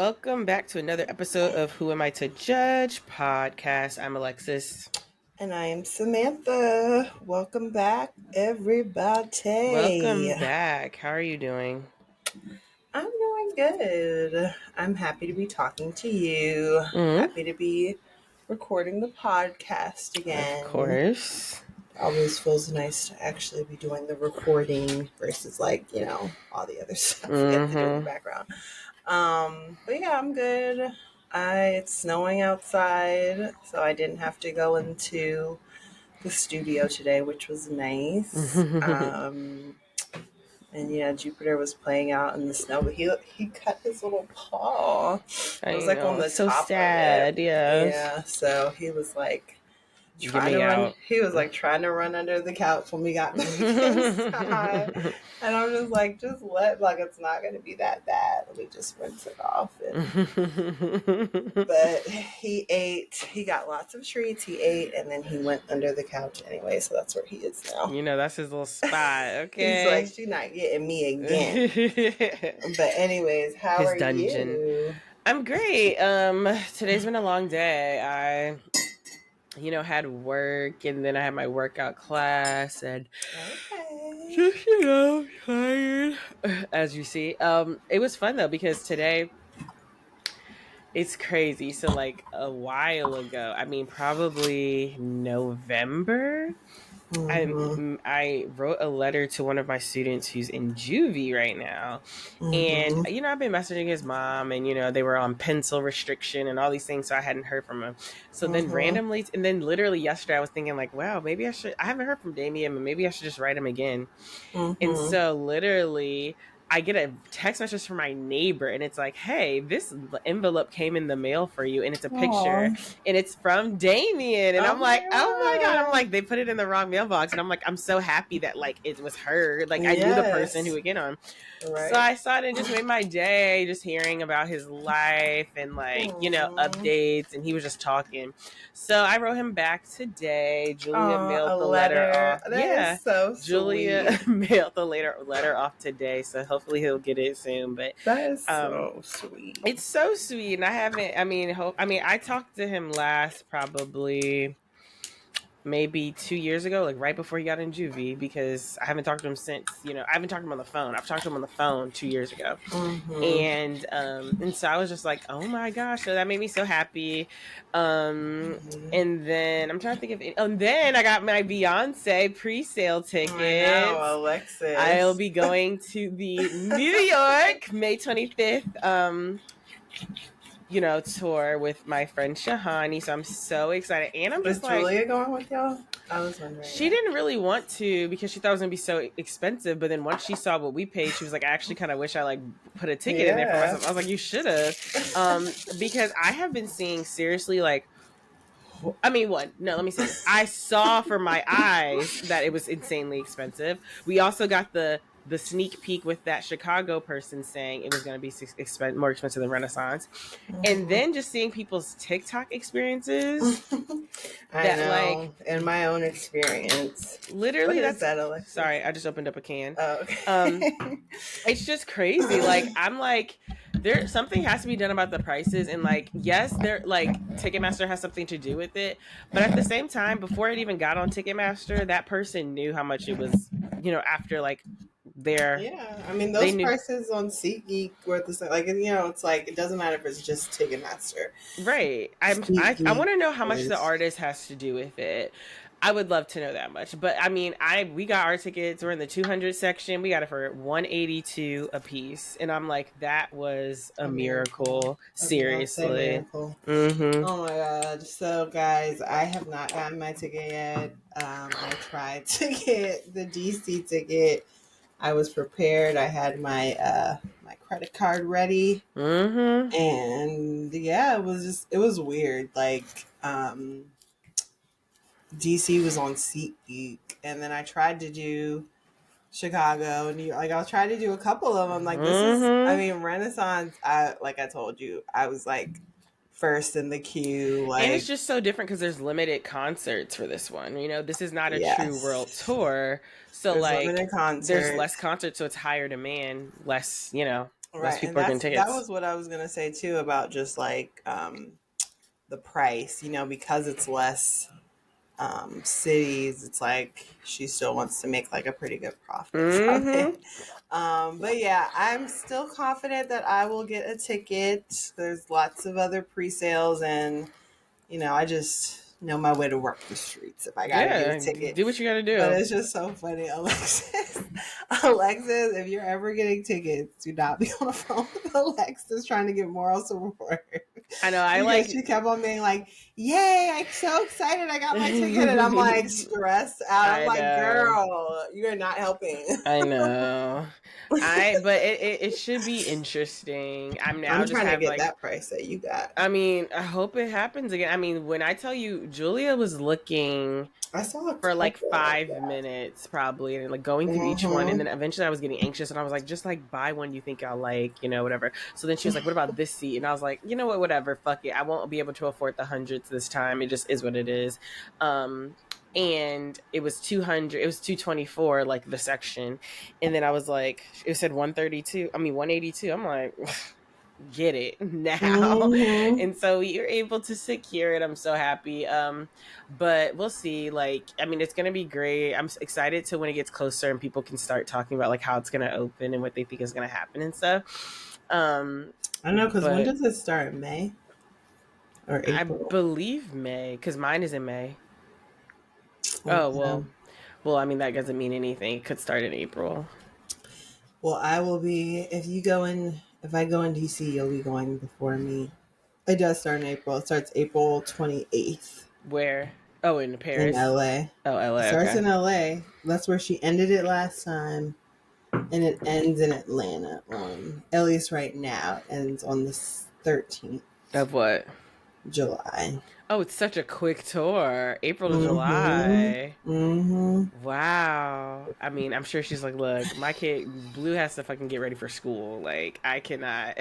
welcome back to another episode of Who Am I to Judge podcast. I'm Alexis. And I am Samantha. Welcome back, everybody. Welcome back. How are you doing? I'm doing good. I'm happy to be talking to you. Happy to be recording the podcast again. Of course. Always feels nice to actually be doing the recording versus all the other stuff we have to do in the background. But yeah, I'm good. It's snowing outside, so I didn't have to go into the studio today, which was nice. And yeah, Jupiter was playing out in the snow, but he cut his little paw. It was like on the so top sad, of it. yeah. So he was like trying to run. He was like trying to run under the couch when we got back inside. And I'm just like, it's not going to be that bad. Let me just rinse it off. But he ate. He got lots of treats. He ate, and then he went under the couch anyway. So that's where he is now. That's his little spot. Okay. He's like, she's not getting me again. But anyways, how are you? I'm great. Today's been a long day. I had work, and then I had my workout class, and just, tired, as you see. It was fun, though, because today, it's crazy. So, like, a while ago, probably November, I wrote a letter to one of my students who's in juvie right now. And, I've been messaging his mom, and, they were on pencil restriction and all these things, so I hadn't heard from him. So then randomly, and then literally yesterday I was thinking like, wow, maybe I haven't heard from Damien, but maybe I should just write him again. And so literally I get a text message from my neighbor, and it's like, hey, this envelope came in the mail for you, and it's a picture, and it's from Damien. And I'm like, oh my God. I'm like, they put it in the wrong mailbox. And I'm like, I'm so happy that like it was her. Like I knew the person who would get on. Right. So I saw it and just made my day, just hearing about his life and like, updates. And he was just talking. So I wrote him back today. Julia mailed the letter off. That is so sweet. Julia mailed the letter off today. So hopefully he'll get it soon. But that is so sweet. It's so sweet. And I haven't, I talked to him last probably maybe 2 years ago, like right before he got in juvie, because I haven't talked to him since, I haven't talked to him on the phone. I've talked to him on the phone 2 years ago. And so I was just like, oh my gosh. So that made me so happy. And then I'm trying to think of it. And then I got my Beyonce pre-sale tickets. I know, Alexis. I'll be going to the New York May 25th, tour with my friend Shahani. So I'm so excited. And I'm just like, Julia going with y'all? I was wondering. She didn't really want to because she thought it was going to be so expensive. But then once she saw what we paid, she was like, I actually kind of wish I like put a ticket in there for myself. I was like, you should have. Because I have been seeing seriously like, I saw for my eyes that it was insanely expensive. We also got the sneak peek with that Chicago person saying it was going to be more expensive than Renaissance. And then just seeing people's TikTok experiences. In my own experience. Literally, what is that, Alexis? Sorry, I just opened up a can. Oh, okay. It's just crazy. Like, I'm like, something has to be done about the prices. And like, yes, Ticketmaster has something to do with it. But at the same time, before it even got on Ticketmaster, that person knew how much it was, after like, those prices on SeatGeek were the same. Like, it's like it doesn't matter if it's just Ticketmaster, right? I want to know how much the artist has to do with it. I would love to know that much. But we got our tickets. We're in the 200 section. We got it for $182 a piece, and I'm like, that was a miracle. Seriously, miracle. Oh my God! So guys, I have not gotten my ticket yet. I tried to get the DC ticket. I was prepared. I had my my credit card ready, and it was weird. Like DC was on SeatGeek, and then I tried to do Chicago, New York. Like I was trying to do a couple of them. Like this is, Renaissance. Like I told you, I was like first in the queue. And it's just so different because there's limited concerts for this one. This is not a true world tour. So there's like there's less concerts, so it's higher demand, less, Less Right, and people are getting that tickets. was what I was gonna say too about just like the price, because it's less cities. It's like she still wants to make like a pretty good profit from it. But yeah, I'm still confident that I will get a ticket. There's lots of other pre-sales, and I just know my way to work the streets if I gotta get a Yeah, ticket. do what you gotta But do. it's just so funny, Alexis. Alexis, if you're ever getting tickets, do not be on the phone with Alexis trying to get moral support. I know. I Because like. she kept on being like, "Yay, I'm so excited I got my ticket." And I'm like stressed out. I'm I like, know. "Girl, you're not helping." I know. But it should be interesting. I mean, I'm I'll just trying to have get like. that price that you got. I mean, I hope it happens again. I mean, when I tell you, Julia was looking I saw a for like couple of 5 minutes probably, and like going through each one, and Mm-hmm. then eventually I was getting anxious, and I was like, just like buy one you think I'll like, whatever. So then she was like, what about this seat? And I was like, you know what, whatever, fuck it. I won't be able to afford the hundreds this time. It just is what it is. And it was 200, it was 224, like the section, and then I was like, it said 132, I mean 182. I'm like, get it now. Mm-hmm. And so you're able to secure it. I'm so happy. But we'll see. Like, I mean, it's gonna be great. I'm excited to when it gets closer and people can start talking about like how it's gonna open and what they think is gonna happen and stuff. I know, because when But does it start? May or I April? believe May, because mine is in May. Oh Okay. well, I mean that doesn't mean anything. It could start in April. Well, I will be if I go in DC, you'll be going before me. It does start in April. It starts April 28th Where? Oh, in in Paris. LA. Oh, It LA. starts Okay. in LA. That's where she ended it last time, and it ends in Atlanta on, at least right now, it ends on the 13th Of what? July. Oh, it's such a quick tour. April to Mm-hmm. July. Mm-hmm. Wow. I mean, I'm sure she's like, look, my kid Blue has to fucking get ready for school. Like, I cannot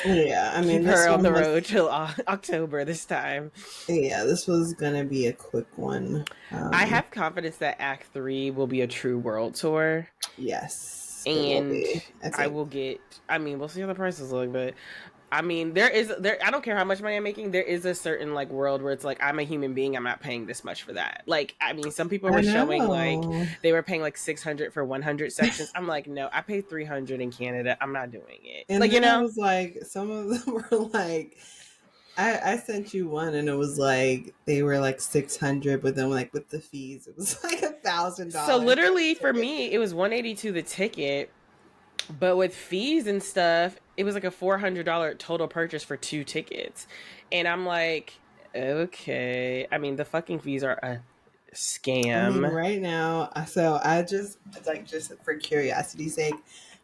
Yeah, I keep mean, her on the road till October this time. this was gonna be a quick one. I have confidence that Act 3 will be a true world tour. Yes, it will And be, I I think. will get, I mean, we'll see how the prices look, but I mean, I don't care how much money I'm making. There is a certain like world where it's like, I'm a human being. I'm not paying this much for that. Like, I mean, some people I were showing like, know. they were paying like 600 for 100 sections. I'm like, no, I paid 300 in Canada. I'm not doing it. And Like, then it was like, some of them were like, I sent you one and it was like, they were like 600, but then like with the fees, it was like so $1,000 for literally the for ticket. me, it was 182 the ticket, but with fees and stuff, it was like a $400 total purchase for 2 tickets. And I'm like, okay. I mean, the fucking fees are a I mean, scam. right now, so I just, like, just for curiosity's sake,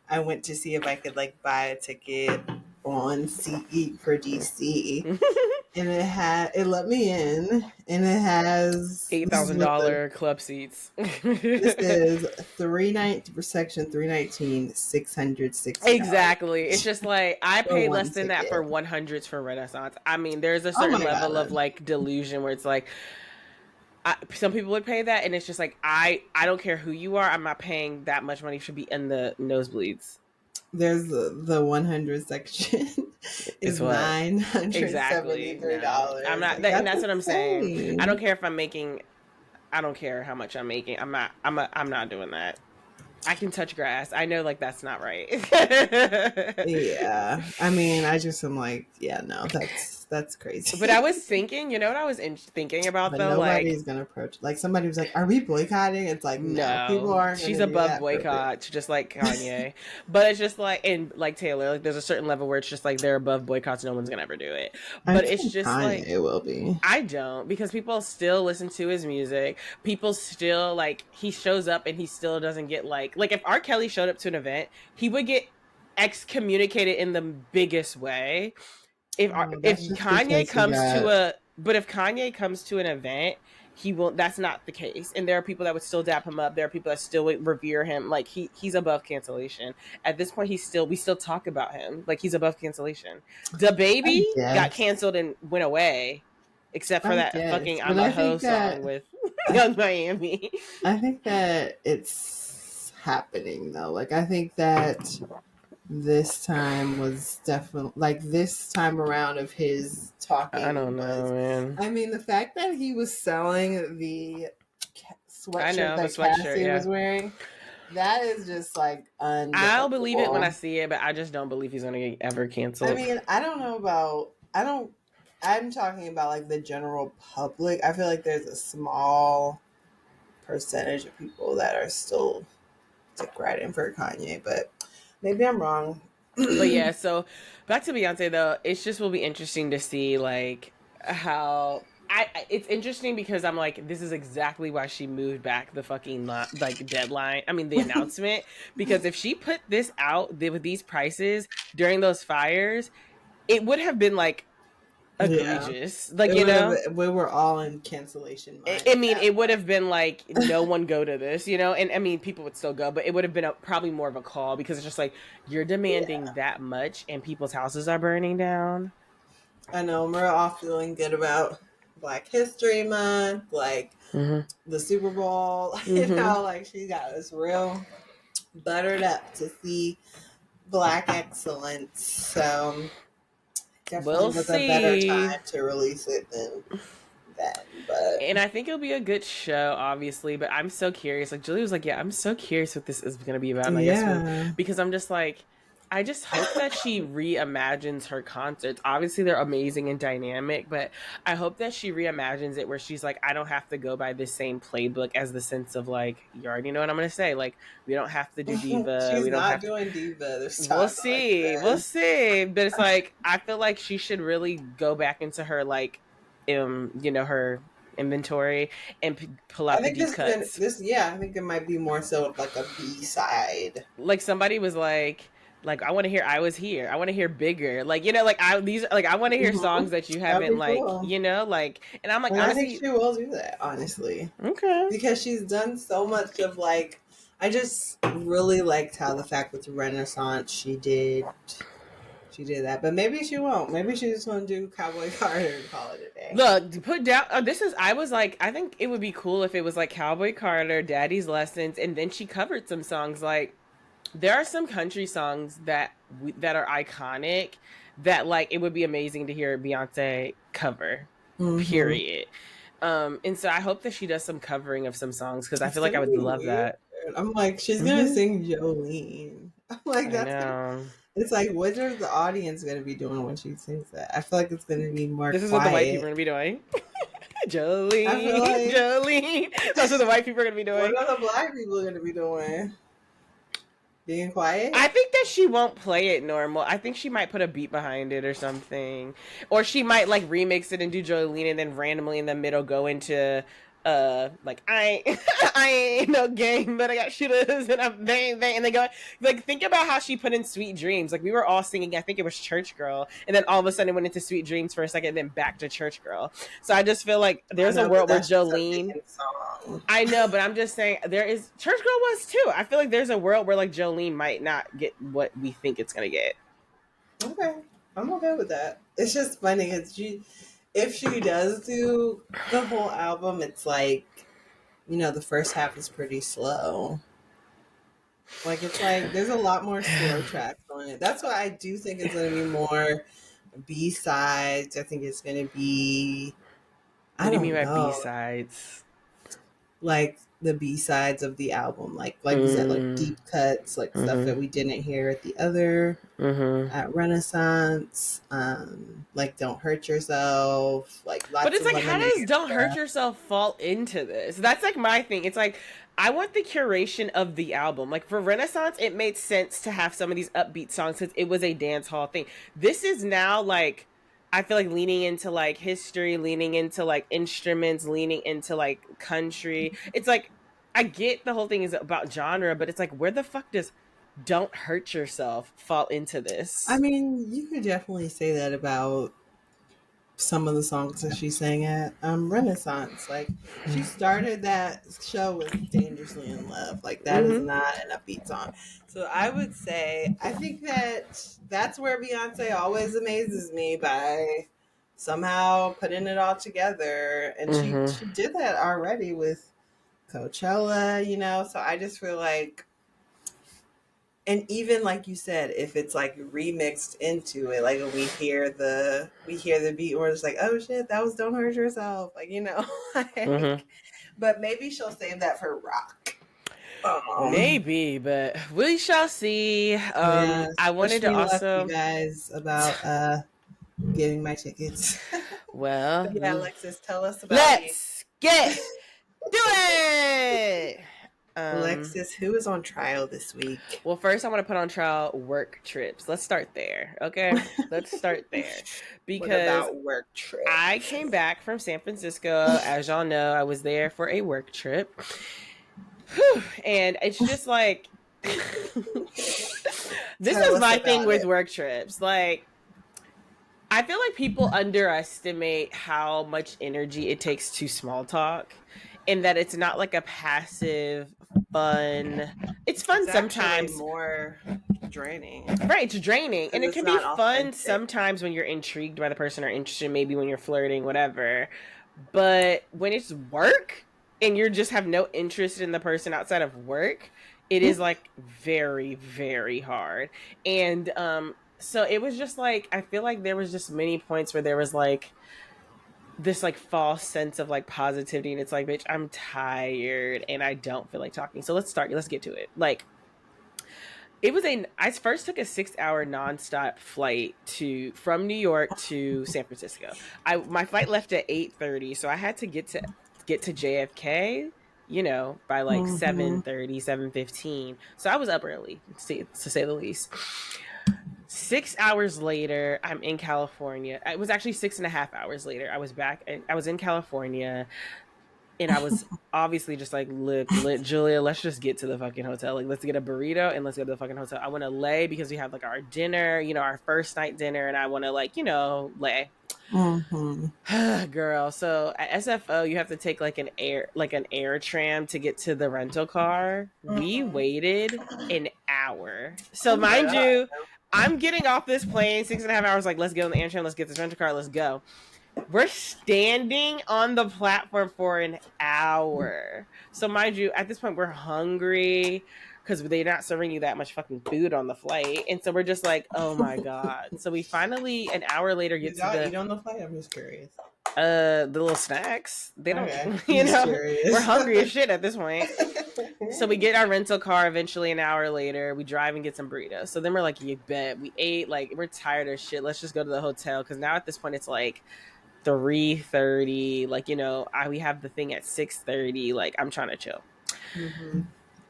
I went to see if I could like buy a ticket on SeatGeek for DC, and it let me in, and it has, eight this is thousand what the dollar club seats. this is 390 for section 319, $660 Exactly. It's just like I for paid one less than that for ticket. 100s for Renaissance. I mean, there's a Oh certain my level of god. like delusion where it's like some people would pay that, and it's just like I don't care who you are. I'm not paying that much money to be in the nosebleeds. There's the 100 section It's is what $973. exactly. No, I'm not. Like, And that's that's what I'm saying. I don't insane. care if I'm making. I don't care how much I'm making. I'm not. I'm not doing that. I can touch grass. I know, like that's not right. Yeah, I mean, I just am like, yeah, no, that's But I crazy. was thinking, you know what I was thinking about But though? Like, nobody's gonna approach. Like, somebody was like, "Are we boycotting?" It's like, no, people no, aren't she's gonna do above that for free. boycott, just like Kanye. But it's just like, and like Taylor, like there's a certain level where it's just like they're above boycotts. No one's gonna ever do it. I But it's think just like, Kanye will be. I don't, because people still listen to his music. People still like, he shows up and he still doesn't get like if R. Kelly showed up to an event, he would get excommunicated in the biggest way. Oh, If that's just Kanye because he comes to got. a but if Kanye comes to an event, he won't. That's not the case. And there are people that would still dap him up. There are people that still would revere him. Like he's above cancellation. At this point, we still talk about him. Like he's above cancellation. The I baby got guess. canceled and went away, except for I that guess, fucking but "I'm a Hoe" song with I, Young Miami. I think that it's happening though. Like, I think that this time was definitely like this time around of his I talking don't know, was. man. I mean, the fact that he was selling the I sweatshirt know the that sweatshirt. Cassie Yeah, was wearing, that is just like I'll believe it when I unbelievable. see it, but I just don't believe he's gonna get ever I canceled. mean, I don't know about. I don't. I'm talking about like the general public. I feel like there's a small percentage of people that are still dick riding for Kanye, but maybe I'm wrong. But yeah, so back to Beyonce though, it's just will be interesting to see like how it's interesting because I'm like this is exactly why she moved back the fucking like deadline. I mean the announcement because if she put this out with these prices during those fires, it would have been like Yeah, egregious. Like it you would know, have. We were all in cancellation mind I at mean, that it would point. have been like no one go to this, you know, and I mean, people would still go, but it would have been probably more of a call because it's just like you're demanding Yeah, that much, and people's houses are burning down. I know. We're all feeling good about Black History Month, like Mm-hmm. the Super Bowl. You Mm-hmm. know, like she got us real buttered up to see Black excellence. So definitely We'll was a better see. time to release it than then. But And I think it'll be a good show, obviously. But I'm so curious. Like Julie was like, "Yeah, I'm so curious what this is going to be about." And I guess yeah. because I'm just like, I just hope that she reimagines her concerts. Obviously, they're amazing and dynamic, but I hope that she reimagines it where she's like, I don't have to go by the same playbook as the sense of like, you already know what I'm going to say. Like, we don't have to do diva. She's We don't not have to. doing diva this We'll time, like see. We'll this. see. But it's like I feel like she should really go back into her like her inventory and pull I out the think deep this is gonna cuts. this yeah, I think it might be more so of like a B side. Like somebody was like I want to hear I was here. I want to hear bigger. Like like I want to hear songs that you That'd haven't be cool. and I'm like And I think honestly she will do that, honestly. okay. Because she's done so much of like I just really liked how the fact with Renaissance she did that. But maybe she won't. Maybe she's just gonna do Cowboy Carter and call it a day. Look, put down. This is. I was like, I think it would be cool if it was like Cowboy Carter, Daddy's Lessons, and then she covered some songs like there are some country songs that are iconic that like it would be amazing to hear Beyonce cover. Mm-hmm. Period. And so I hope that she does some covering of some songs because I It's feel like I gonna would be love weird. that. I'm like, she's gonna Hmm. sing Jolene. I'm like, I that's gonna. know. It's like, what is the audience gonna be doing when she sings that? I feel like it's gonna be more This is what the white people quiet. are gonna be doing. I feel Jolene, like, Jolene. That's what the white people are gonna be what doing. are the black people gonna be doing? Being quiet? I think that she won't play it normal. I think she might put a beat behind it or something. Or she might like remix it and do Jolene and then randomly in the middle go into like I ain't I ain't no game, but I got shooters and I'm they and they go like think about how she put in Sweet Dreams. Like we were all singing, I think it was Church Girl, and then all of a sudden it went into Sweet Dreams for a second, and then back to Church Girl. So I just feel like I there's a know, but world where that's just a Jolene main song. I know, but I'm just saying there is Church Girl was too. I feel like there's a world where like Jolene might not get what we think it's gonna get. Okay, I'm okay with that. It's just funny because if she does do the whole album, it's like the first half is pretty slow. Like it's like there's a lot more slow tracks on it. That's why I do think it's gonna be more B sides. I think it's gonna be What I do you mean don't by B know, sides? like the B sides of the album, like you said, like Mm, deep cuts, like stuff mm-hmm. that we didn't hear at the other Mm-hmm. at Renaissance. Like Don't Hurt Yourself, like But lots it's of like, how lemonade does Don't Hurt stuff. Yourself fall into this? That's like my thing. It's like, I want the curation of the album. Like for Renaissance, it made sense to have some of these upbeat songs since it was a dance hall thing. This is now like, I feel like leaning into like history, leaning into like instruments, leaning into like country. It's like, I get the whole thing is about genre, but it's like, where the fuck does Don't Hurt Yourself fall into I this? mean, you could definitely say that about some of the songs that she sang at Renaissance. Like she started that show with Dangerously in Love. Like that is Mm-hmm. not an upbeat song. So I would say I think that that's where Beyonce always amazes me by somehow putting it all together. And Mm-hmm. she did that already with Coachella, So I just feel like And even like you said, if it's like remixed into it, like when we hear the beat, we're just like, oh shit, that was "Don't Hurt Yourself," like like. But maybe she'll save that for rock. Maybe, but we shall see. Yeah, I wish wanted to me luck, you also, guys, about getting my tickets. well, But yeah, Alexis, tell us about you. let's get do it. Alexis, who is on trial this week? Well, first I want to put on trial work trips. Let's start there. Okay. Let's start there. What Because about work trip? I came back from San Francisco. As y'all know, I was there for a work trip. Whew. And it's just like, this Tell is us my thing about with it. work trips. Like, I feel like people underestimate how much energy it takes to small talk, and that it's not like a passive, fun. It's fun It's actually sometimes. more draining Right, it's draining. And because it it's can be not fun authentic. sometimes when you're intrigued by the person or interested, maybe when you're flirting, whatever. But when it's work and you just have no interest in the person outside of work, it is like very, very hard. And so it was just like, I feel like there was just many points where there was like this like false sense of like positivity, and it's like, bitch, I'm tired and I don't feel like talking. So let's get to it. Like, I first took a 6 hour nonstop flight from New York to San Francisco. My flight left at 8:30, so I had to get to JFK, by like Mm-hmm. 7:30, 7:15. So I was up early, to say the least. 6 hours later, I'm in California. It was actually 6.5 hours later. I was back and I was in California, and I was obviously just like, look, Julia, let's just get to the fucking hotel. Like, let's get a burrito and let's go to the fucking hotel. I want to lay because we have like our dinner, our first night dinner, and I want to like, lay. Mm-hmm. Girl, so at SFO you have to take like an air tram to get to the rental car. We Mm-hmm. waited an hour. So Oh my mind god. you, I'm getting off this plane 6.5 hours. Like, let's get on the air tram. Let's get this rental car. Let's go. We're standing on the platform for an hour. So mind you, at this point we're hungry because they're not serving you that much fucking food on the flight. And so we're just like, oh my God. So we finally, an hour later, get Did to y'all eat on the flight? I'm just curious. the little snacks. They don't, Okay, just we're curious. hungry as shit at this point. So we get our rental car eventually an hour later. We drive and get some burritos. So then we're like, you bet. We ate, like, we're tired as shit. Let's just go to the hotel. Because now at this point it's like 3:30. Like, we have the thing at 6:30. Like, I'm trying to chill. Mm-hmm.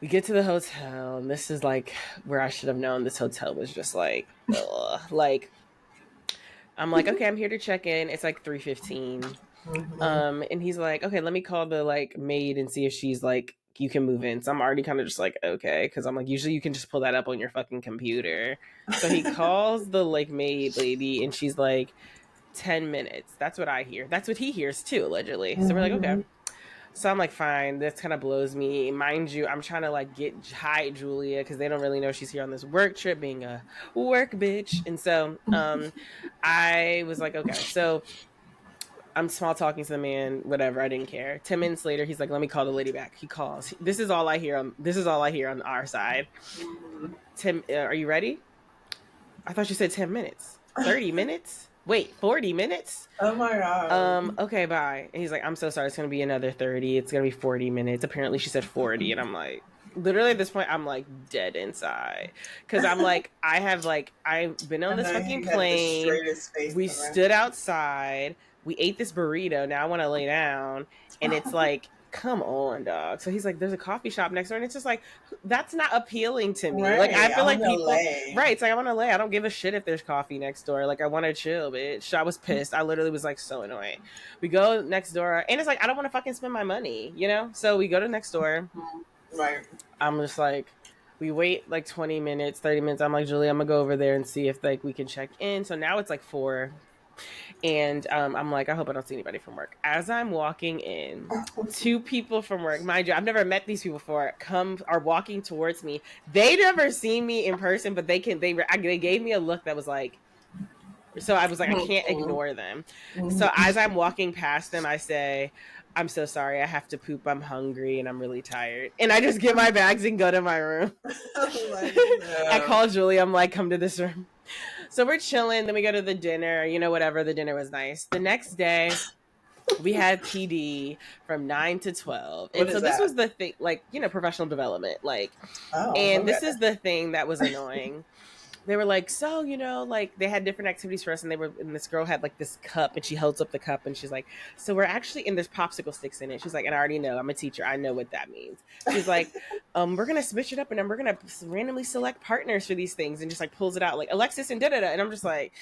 We get to the hotel, and this is like where I should have known this hotel was just like, ugh. Like, I'm like, okay, I'm here to check in. It's like 3:15. Mm-hmm. And he's like, okay, let me call the like maid and see if she's like, you can move in. So I'm already kind of just like, okay, because I'm like, usually you can just pull that up on your fucking computer. So he calls the like maid lady, and she's like, 10 minutes. That's what I hear. That's what he hears too, allegedly. So we're like, okay. Mm-hmm. So I'm like, fine. This kind of blows me. Mind you, I'm trying to like hide Julia because they don't really know she's here on this work trip, being a work bitch. And so I was like, okay. So I'm small talking to the man, whatever. I didn't care. 10 minutes later, he's like, let me call the lady back. He calls. This is all I hear on our side. Tim, are you ready? I thought you said 10 minutes. 30 minutes? Wait, 40 minutes? Oh my god. Okay, bye. And he's like, I'm so sorry, it's gonna be another 30, it's gonna be 40 minutes. Apparently she said 40, and I'm like, literally at this point, I'm like dead inside. Cause I'm like, I've been on And this then fucking he had the plane. straightest face We ever. stood outside, we ate this burrito, now I wanna lay down. And it's like, come on, dog. So he's like, there's a coffee shop next door, and it's just like, that's not appealing to me. Like, I Right. feel I'm like in people, LA. right? It's like, I want to lay. I don't give a shit if there's coffee next door. Like, I want to chill, bitch. I was pissed. I literally was like so annoyed. We go next door, and it's like, I don't want to fucking spend my money. So we go to next door. Right. I'm just like, we wait like 20 minutes, 30 minutes. I'm like, Julie, I'm gonna go over there and see if like we can check in. So now it's like 4. And I'm like, I hope I don't see anybody from work. As I'm walking in, 2 people from work, mind you, I've never met these people before, are walking towards me. They never seen me in person, but they gave me a look that was like, so I was like, I can't ignore them. So as I'm walking past them, I say, I'm so sorry. I have to poop. I'm hungry and I'm really tired. And I just get my bags and go to my room. Like, no. I call Julie. I'm like, come to this room. So we're chilling. Then we go to the dinner. Whatever. The dinner was nice. The next day, we had PD from 9 to 12. And so this was the thing, like, professional development. Like, and this is the thing that was annoying. They were like, so, like they had different activities for us, and this girl had like this cup, and she holds up the cup and she's like, so we're actually, and there's popsicle sticks in it. She's like, and I already know, I'm a teacher, I know what that means. She's like, we're gonna switch it up, and then we're gonna randomly select partners for these things, and just like pulls it out like Alexis and da-da-da. And I'm just like,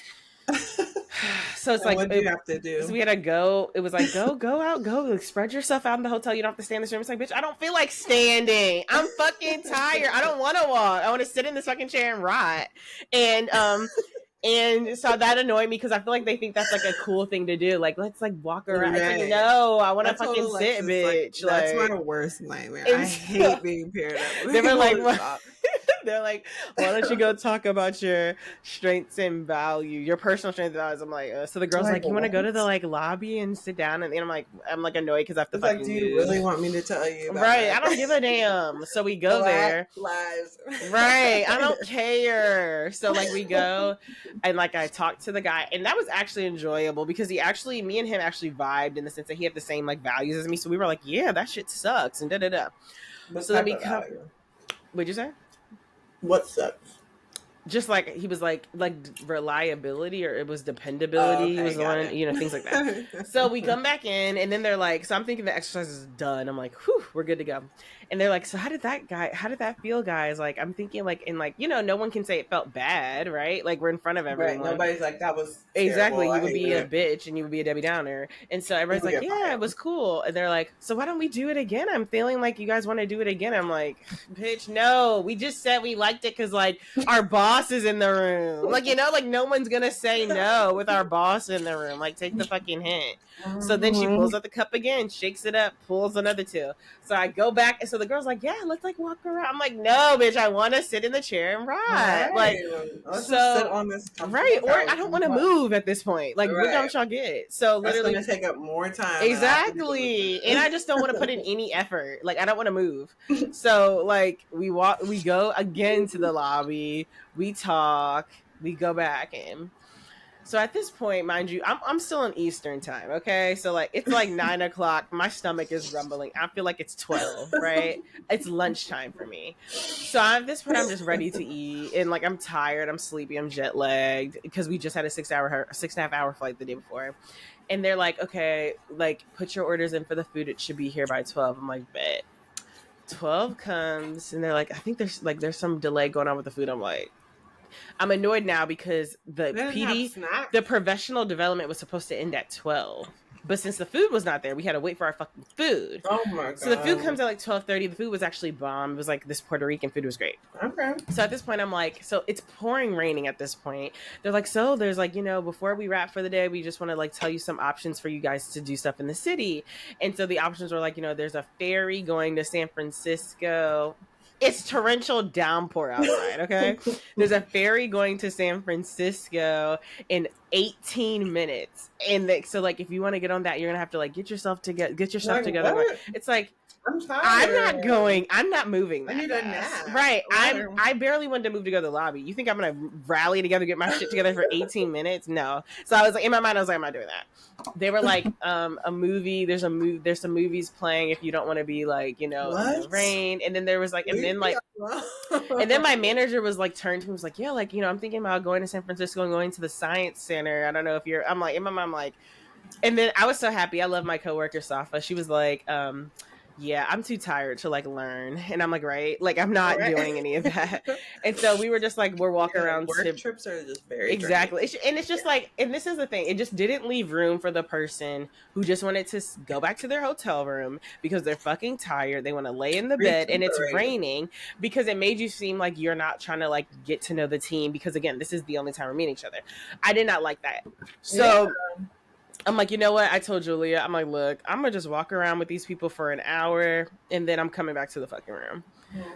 so it's like, what do you have to do? So we had to go. It was like, go out, go, like, spread yourself out in the hotel. You don't have to stay in this room. It's like, bitch, I don't feel like standing. I'm fucking tired. I don't want to walk. I want to sit in this fucking chair and rot. And so that annoyed me, because I feel like they think that's like a cool thing to do. Like, let's like walk around. It's like, no, I want to fucking sit, bitch. Like, that's my worst nightmare. I hate being paired up. They were like, they're like, why don't you go talk about your strengths and value, your personal strengths and values? I'm like, so the girl's like, you want to go to the like lobby and sit down? And I'm like annoyed because I have to fucking like, do you really want me to tell you about right that? I don't give a damn. So we go there. Lives. Right, I don't care. So like we go, and like I talked to the guy, and that was actually enjoyable, because me and him actually vibed, in the sense that he had the same like values as me. So we were like, yeah, that shit sucks, and da-da-da. So then we come. What'd you say? What sucks? Just like he was like reliability, or it was dependability. Was the one, things like that. So we come back in, and then they're like, so I'm thinking the exercise is done. I'm like, whew, we're good to go. And they're like, so how did that feel, guys? Like, I'm thinking like, and like, no one can say it felt bad, right? Like, we're in front of everyone. Right. Nobody's like, that was exactly. Terrible. You would be a bitch, and you would be a Debbie Downer. And so everybody's like, yeah, it was cool. And they're like, so why don't we do it again? I'm feeling like you guys want to do it again. I'm like, bitch, no. We just said we liked it because like our boss is in the room. Like, like no one's gonna say no with our boss in the room. Like, take the fucking hint. So then she pulls out the cup again, shakes it up, pulls another two. So I go back, and so the girl's like, yeah, let's like walk around. I'm like, no, bitch, I want to sit in the chair and ride. Right. Like, let's so just sit on this right, or I don't want to move at this point. Like, what don't y'all get? So literally, that's gonna take up more time. Exactly, and I just don't want to put in any effort. Like, I don't want to move. So like we go again to the lobby, we talk, we go back in. So at this point, mind you, I'm still in Eastern time, okay? So like it's like 9 o'clock. My stomach is rumbling. I feel like it's 12, right? It's lunchtime for me. So at this point, I'm just ready to eat, and like I'm tired, I'm sleepy, I'm jet lagged, because we just had a 6.5 hour flight the day before. And they're like, okay, like put your orders in for the food. It should be here by 12. I'm like, bet. 12 comes, and they're like, I think there's some delay going on with the food. I'm like, I'm annoyed now, because the professional development was supposed to end at 12. But since the food was not there, we had to wait for our fucking food. Oh my god. So the food comes at like 12:30. The food was actually bomb. It was like this Puerto Rican food. Was great. Okay. So at this point, I'm like, so it's pouring raining at this point. They're like, so there's like, before we wrap for the day, we just want to like tell you some options for you guys to do stuff in the city. And so the options were like, there's a ferry going to San Francisco. It's torrential downpour outside, okay? There's a ferry going to San Francisco in 18 minutes. And so, like, if you want to get on that, you're going to have to, like, get yourself together. What? It's like, I'm tired. I'm not going. I'm not moving. I need a nap. Right. I barely wanted to move to go to the lobby. You think I'm going to rally together, get my shit together for 18 minutes? No. So I was like, in my mind, I was like, I'm not doing that. They were like, a movie. There's some movies playing if you don't want to be like, in the rain. And then there was like, and then my manager was like, turned to me, was like, yeah, like, I'm thinking about going to San Francisco and going to the Science Center. I don't know if I'm like, in my mind, I'm like, and then I was so happy. I love my coworker, Safa. She was like, yeah, I'm too tired to like learn. And I'm like, right? Like, I'm not doing any of that. And so we were just like, we're walking around. Work trips are just very exactly. And it's just like, and this is the thing, it just didn't leave room for the person who just wanted to go back to their hotel room because they're fucking tired. They want to lay in the bed and it's raining, because it made you seem like you're not trying to like get to know the team, because again, this is the only time we're meeting each other. I did not like that. So I'm like, you know what? I told Julia, I'm like, look, I'm going to just walk around with these people for an hour, and then I'm coming back to the fucking room.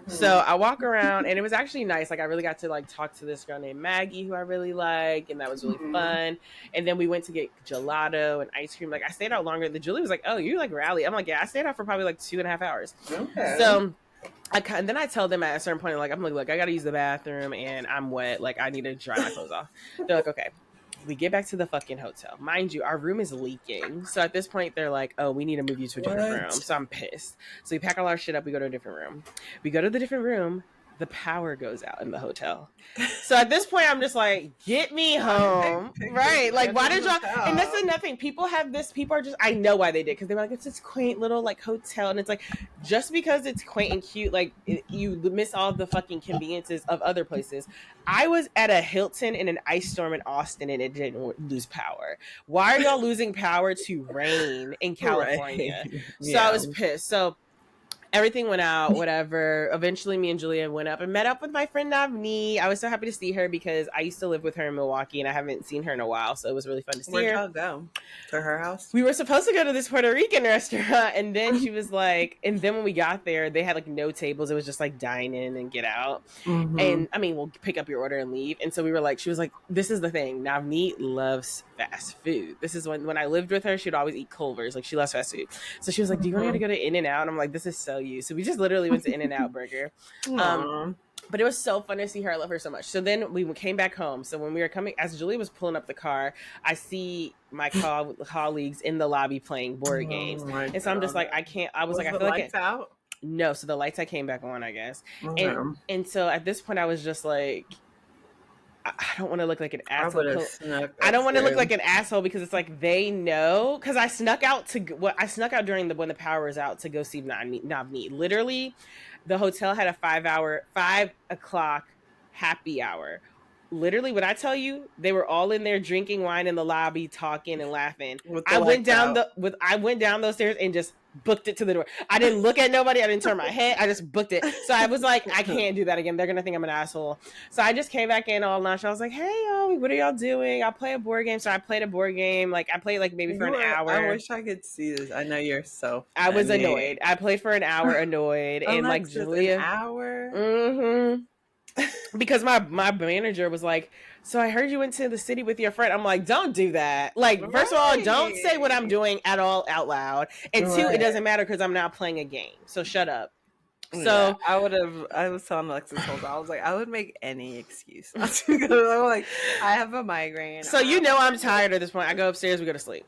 So I walk around, and it was actually nice. Like, I really got to like talk to this girl named Maggie, who I really like, and that was really fun. And then we went to get gelato and ice cream. Like, I stayed out longer. The Julie was like, "Oh, you like rally?" I'm like, "Yeah, I stayed out for probably like 2.5 hours." Okay. So and then I tell them at a certain point, like, I'm like, "Look, I got to use the bathroom, and I'm wet. Like, I need to dry my clothes off." They're like, "Okay." We get back to the fucking hotel. Mind you, our room is leaking. So at this point, they're like, "Oh, we need to move you to a different room." So I'm pissed. So we pack all our shit up. We go to a different room. We go to the different room. The power goes out in the hotel. So at this point, I'm just like, "Get me home." Right. Like, why did y'all? And that's another thing. People have this, people are just, I know why they did. Because they're like, it's this quaint little like hotel. And it's like, just because it's quaint and cute, like you miss all the fucking conveniences of other places. I was at a Hilton in an ice storm in Austin and it didn't lose power. Why are y'all losing power to rain in California? Right. So I was pissed. So everything went out, whatever. Eventually, me and Julia went up and met up with my friend Navni. I was so happy to see her because I used to live with her in Milwaukee and I haven't seen her in a while. So it was really fun to see her. Where'd y'all go? To her house? We were supposed to go to this Puerto Rican restaurant. And then she was like, and then when we got there, they had like no tables. It was just like dine in and get out. And I mean, we'll pick up your order and leave. And so we were like, she was like, this is the thing. Navneet loves fast food. This is when I lived with her, she'd always eat Culver's. Like, she loves fast food. So she was like, do you want me to go to In-N-Out? And I'm like, this is so you. So we just literally went to In-N-Out Burger. But it was so fun to see her. I love her so much. So then we came back home. So when we were coming, as Julie was pulling up the car, I see my colleagues in the lobby playing board games. And so I'm just like, I can't, I was like, I feel like lights out? No, so the lights I came back on, I guess. And so at this point I was just like, I don't want to look like an asshole. I don't want to look like an asshole because it's like they know. Because I snuck out during when the power was out to go see Navneet. Literally, the hotel had a 5 o'clock happy hour. Literally, when I tell you, they were all in there drinking wine in the lobby, talking and laughing. I went down those stairs and just booked it to the door. I didn't look at nobody. I didn't turn my head. I just booked it. So I was like, I can't do that again. They're gonna think I'm an asshole. So I just came back in all lunch. I was like, hey y'all, what are y'all doing? I'll play a board game. So I played a board game. Like I played like maybe for an hour. I wish I could see this. I know you're so funny. I was annoyed. I played for an hour annoyed. And like Julia. An hour? Because my manager was like, so I heard you went to the city with your friend. I'm like, don't do that. Like, first of all, don't say what I'm doing at all out loud. And two, it doesn't matter because I'm not playing a game. So shut up. So I was telling Alexis whole time, I was like, I would make any excuse not to go. I'm like, I have a migraine. So I'm tired at this point. I go upstairs, we go to sleep.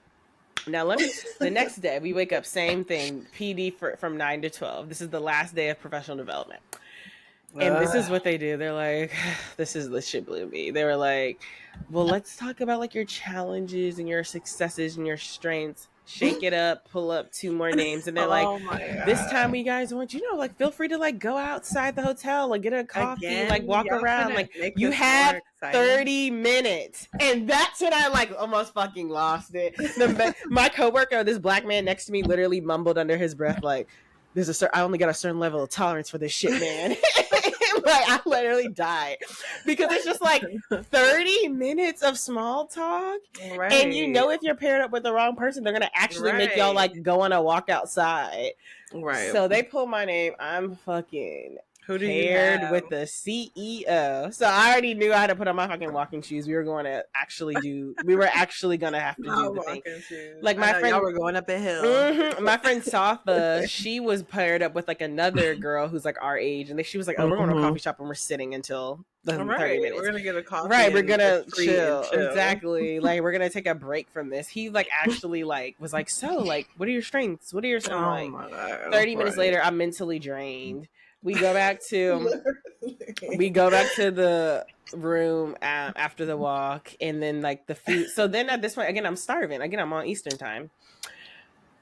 Now the next day we wake up, same thing, PD from 9 to 12. This is the last day of professional development. And this is what they do. They're like, this shit blew me. They were like, well, let's talk about like your challenges and your successes and your strengths. Shake it up, pull up 2 more names. And they're like, this time we guys want, like, feel free to like go outside the hotel, like get a coffee, like walk around. Like you have 30 minutes. And that's when I like almost fucking lost it. My coworker, this black man next to me literally mumbled under his breath, like, I only got a certain level of tolerance for this shit, man. Like I literally died because it's just like 30 minutes of small talk, and if you're paired up with the wrong person, they're gonna actually make y'all like go on a walk outside. Right. So they pulled my name. I'm fucking paired with the CEO. So I already knew I had to put on my fucking walking shoes. We were going to actually gonna have to do the thing. Shoes. Like my friend, y'all were going up a hill. My friend Safa, she was paired up with like another girl who's like our age, and she was like, "Oh, we're going to a coffee shop and we're sitting until 30 minutes. We're gonna get a coffee. Right, we're gonna chill. Exactly. Like we're gonna take a break from this." He like actually like was like, "So like, what are your strengths? What are your?" I'm like, 30 minutes later, I'm mentally drained. We go back to the room after the walk, and then like the food. So then at this point, again, I'm starving. Again, I'm on Eastern time.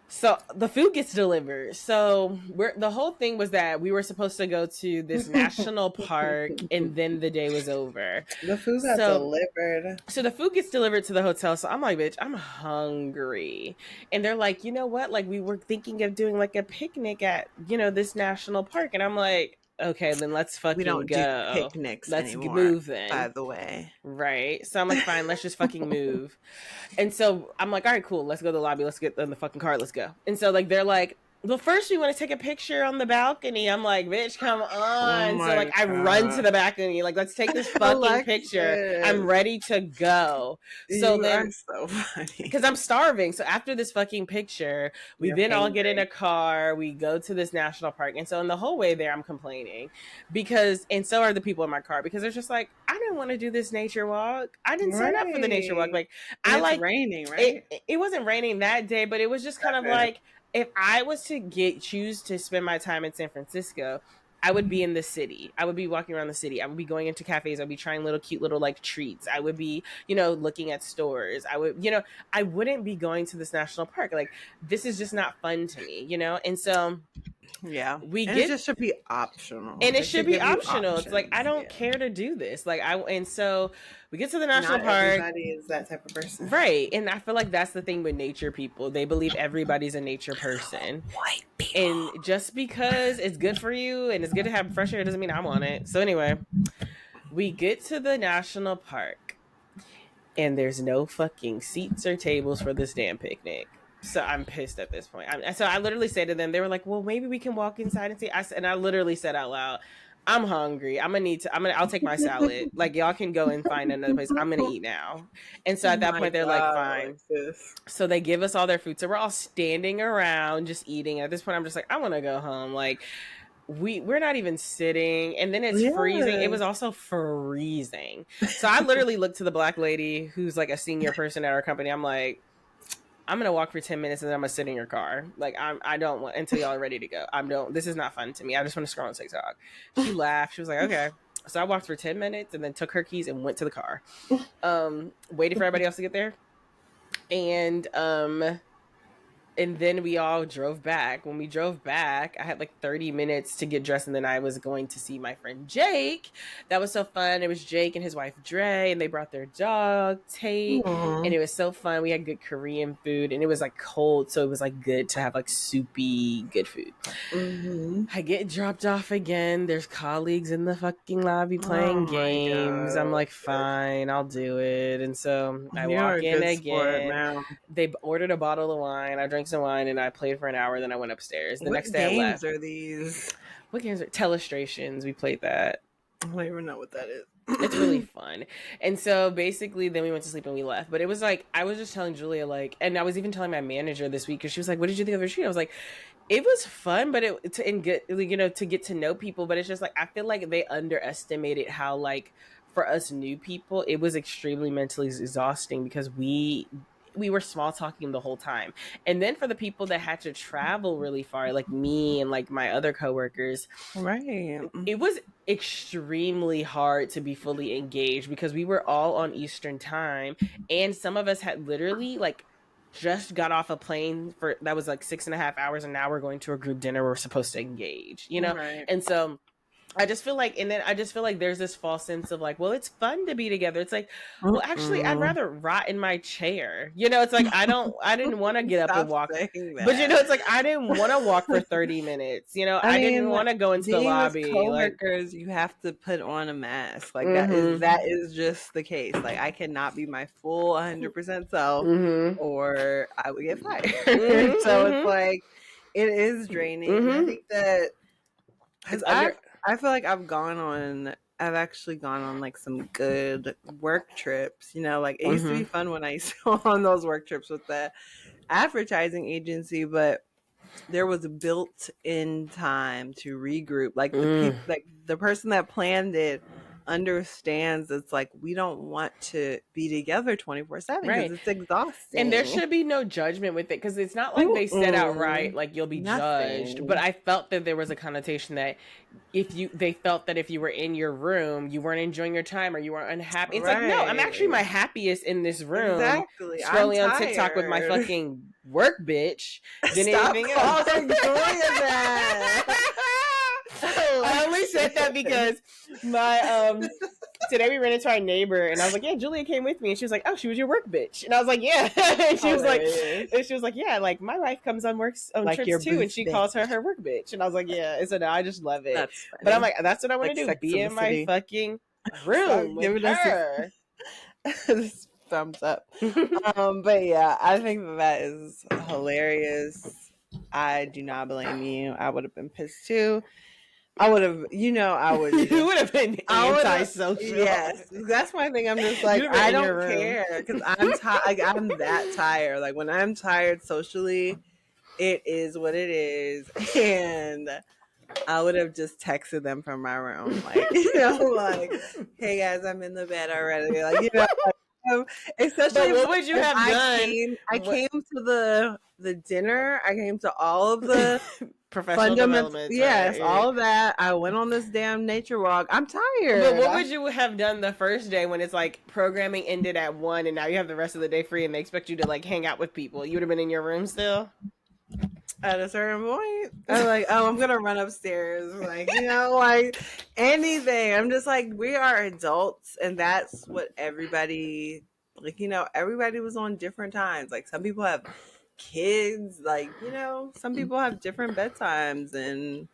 So the food gets delivered. So the whole thing was that we were supposed to go to this national park, and then the day was over. The food got delivered. So the food gets delivered to the hotel. So I'm like, bitch, I'm hungry. And they're like, you know what? Like we were thinking of doing like a picnic at, this national park. And I'm like, okay, then let's fucking go. We don't do picnics anymore, move then. By the way. Right. So I'm like, fine, let's just fucking move. And so I'm like, all right, cool. Let's go to the lobby. Let's get in the fucking car. Let's go. And so like, they're like, Well, first we want to take a picture on the balcony. I'm like, bitch, come on. So like I run to God. the balcony, like, let's take this fucking Alexis, picture. I'm ready to go. So you then are so funny. because I'm starving. So after this fucking picture, we You're then all hangry. get in a car. We go to this national park. And so in the whole way there, I'm complaining because, and so are the people in my car, because it's just like, I didn't want to do this nature walk. I didn't sign up for the nature walk. Like, and I it's like raining, right? It wasn't raining that day, but it was just kind of like, if I was to choose to spend my time in San Francisco, I would be in the city. I would be walking around the city. I would be going into cafes. I'd be trying little cute little like treats. I would be, looking at stores. I would, I wouldn't be going to this national park. Like, this is just not fun to me, And so yeah, we and get, it just should be optional. and it should be optional. It's like, I don't yeah. care to do this. Like, and so we get to the national Not park. everybody is that type of person. Right. And I feel like that's the thing with nature people. They believe everybody's a nature person. White people. And just because it's good for you and it's good to have fresh air doesn't mean I want it. So anyway, we get to the national park and there's no fucking seats or tables for this damn picnic. So I'm pissed at this point. So I literally said to them, they were like, well, maybe we can walk inside and see. And I literally said out loud, I'm hungry. I'll take my salad. Like, y'all can go and find another place. I'm going to eat now. And so at that point, they're like, fine. So they give us all their food. So we're all standing around just eating. At this point, I'm just like, I want to go home. Like, we're not even sitting, and then it's freezing. It was also freezing. So I literally looked to the black lady who's like a senior person at our company. I'm like, I'm gonna walk for 10 minutes and then I'm gonna sit in your car. Like, I don't want until y'all are ready to go. This is not fun to me. I just want to scroll on TikTok. She laughed. She was like, okay. So I walked for 10 minutes and then took her keys and went to the car. Waited for everybody else to get there. And then we all drove back. When we drove back, I had like 30 minutes to get dressed, and then I was going to see my friend Jake. That was so fun. It was Jake and his wife Dre, and they brought their dog Tate. Aww. And it was so fun. We had good Korean food, and it was like cold, so it was like good to have like soupy good food. Mm-hmm. I get dropped off again. There's colleagues in the fucking lobby playing games. I'm like, fine, I'll do it. And so I walk in again. They ordered a bottle of wine. I drank some wine and I played for an hour. Then I went upstairs. The next day I left. What games are these? What games are Telestrations? We played that. I don't even know what that is. It's really fun. And so basically then we went to sleep and we left. But it was like, I was just telling Julia, like, and I was even telling my manager this week, because she was like, what did you think of the retreat? I was like, it was fun, but to get to know people. But it's just like, I feel like they underestimated how, like, for us new people, it was extremely mentally exhausting, because we were small talking the whole time. And then for the people that had to travel really far, like me and like my other coworkers, right, it was extremely hard to be fully engaged, because we were all on Eastern time, and some of us had literally like just got off a plane that was like 6.5 hours, and now we're going to a group dinner we're supposed to engage, right. And so I just feel like, there's this false sense of like, well, it's fun to be together. It's like, well, actually, I'd rather rot in my chair. It's like, I didn't want to get up and walk. But it's like, I didn't want to walk for 30 minutes. I didn't want to go into the lobby. Coworkers, you have to put on a mask. Like, that is just the case. Like, I cannot be my full 100% self, or I would get fired. So it's like, it is draining. And I think that I feel like I've actually gone on like some good work trips, like it used to be fun when I used to go on those work trips with the advertising agency, but there was a built-in time to regroup. Like the person that planned it understands it's like, we don't want to be together 24/7 because it's exhausting. And there should be no judgment with it, because it's not like they said outright like you'll be judged. But I felt that there was a connotation that they felt that if you were in your room, you weren't enjoying your time or you were unhappy. It's like, no, I'm actually my happiest in this room. Exactly. Scrolling on TikTok with my fucking work bitch. Stop calling Julia that. I only said that because today we ran into our neighbor and I was like, yeah, Julia came with me, and she was like, oh, she was your work bitch, and I was like, yeah. And she was like, yeah, like my wife comes on trips too, and she calls her work bitch, and I was like, yeah. And so now I just love it. But I'm like, that's what I want to do, be in my fucking room with her. Thumbs up. But yeah, I think that is hilarious. I do not blame you. I would have been pissed too. I would have, I would. You would have been antisocial. Yes, that's my thing. I'm just like, I don't care because I'm tired. Like, I'm that tired. Like when I'm tired socially, it is what it is, and I would have just texted them from my room, like, like, hey guys, I'm in the bed already. Like, especially but what would you have done? I came to the dinner. I came to all of the professional development. Yes, right? All of that. I went on this damn nature walk. I'm tired. But what would you have done the first day when it's like programming ended at 1 and now you have the rest of the day free and they expect you to like hang out with people? You would have been in your room still? At a certain point, I was like, oh, I'm gonna run upstairs, like, like anything. I'm just like, we are adults, and that's what everybody, like, everybody was on different times. Like, some people have kids, like, some people have different bedtimes, and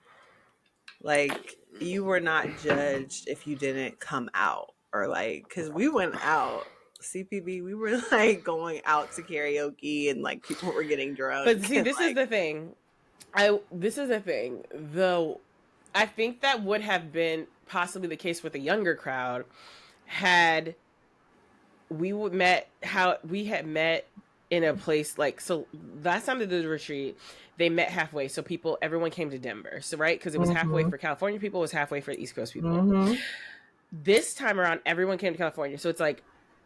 like, you were not judged if you didn't come out, or like, because we went out. CPB, we were like going out to karaoke and like people were getting drunk. But see, this is the thing. This is the thing. Though I think that would have been possibly the case with a younger crowd had we had met in a place like, so last time they did the retreat, they met halfway. So everyone came to Denver. So, right. Cause it was halfway for California people, it was halfway for East Coast people. This time around, everyone came to California. So it's like,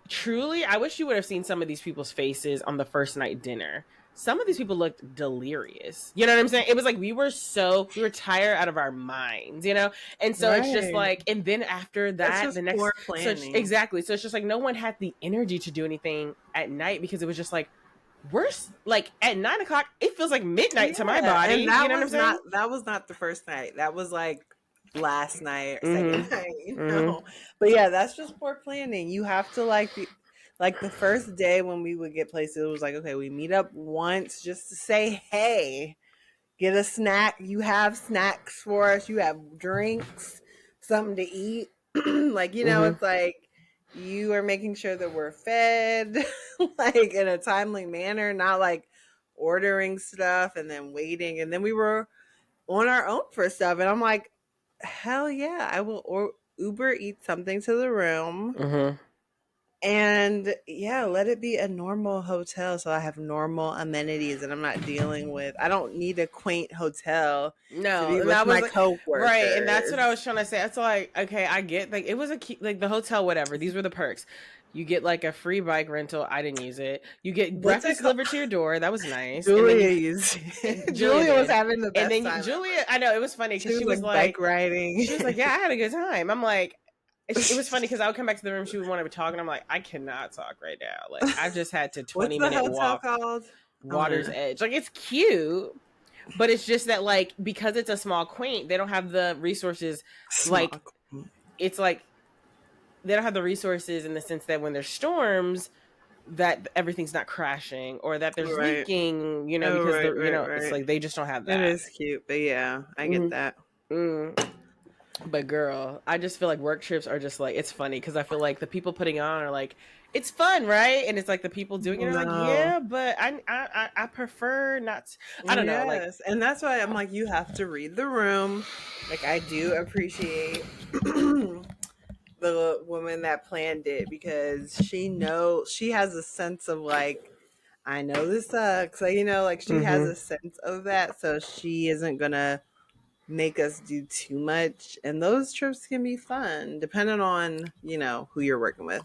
truly, I wish you would have seen some of these people's faces on the first night dinner. Some of these people looked delirious. You know what I'm saying? It was like we were tired out of our minds, And so It's just like, and then after that, the next planning. Exactly. So it's just like no one had the energy to do anything at night because it was just like we're like at 9 o'clock. It feels like midnight to my body. And that was not that was not the first night. That was like last night or second night, But yeah, that's just poor planning. You have to like the first day when we would get places, it was like, okay, we meet up once just to say, hey, get a snack. You have snacks for us. You have drinks, something to eat. Like, it's like you are making sure that we're fed like in a timely manner, not like ordering stuff and then waiting. And then we were on our own for stuff. And I'm like, hell yeah, I will Uber eat something to the room. And yeah, let it be a normal hotel so I have normal amenities and I'm not dealing with, I don't need a quaint hotel to be with my coworkers. Right, and that's what I was trying to say. It's like, okay, I get, like, it was like the hotel, whatever. These were the perks. You get like a free bike rental. I didn't use it. You get breakfast delivered to your door. That was nice. Julia used it. Julia was having the best time. Julia, I know, it was funny because she was like bike riding. She was like, yeah, I had a good time. I'm like, it was funny because I would come back to the room, she would want to talk, and I'm like, I cannot talk right now. Like, I just had to 20-minute walk. Called? Water's Edge. Like, it's cute, but it's just that, like, because it's a small quaint, they don't have the resources. It's like they don't have the resources in the sense that when there's storms, that everything's not crashing or that there's leaking. Because it's like they just don't have that. It is cute, but yeah, I get that. But girl, I just feel like work trips are just like, it's funny because I feel like the people putting on are like, it's fun, right? And it's like the people doing it are like, yeah, but I prefer not to, I don't know. Like, and that's why I'm like, you have to read the room. Like, I do appreciate the woman that planned it because she has a sense of like, I know this sucks. Like, like she has a sense of that. So she isn't gonna make us do too much, and those trips can be fun depending on who you're working with,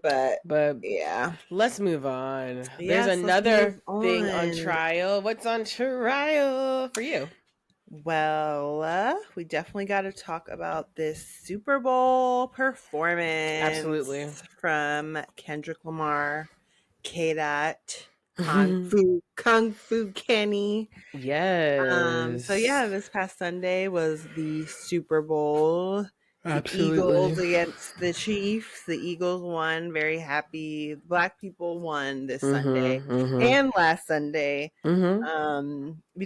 but yeah, let's move on. There's another thing on trial. What's on trial for you? Well, we definitely got to talk about this Super Bowl performance. Absolutely. From Kendrick Lamar, K-Dot, Kung Fu Kenny. Yes. So yeah, this past Sunday was the Super Bowl. Absolutely. The Eagles against the Chiefs. The Eagles won. Very happy. Black people won this Sunday and last Sunday. We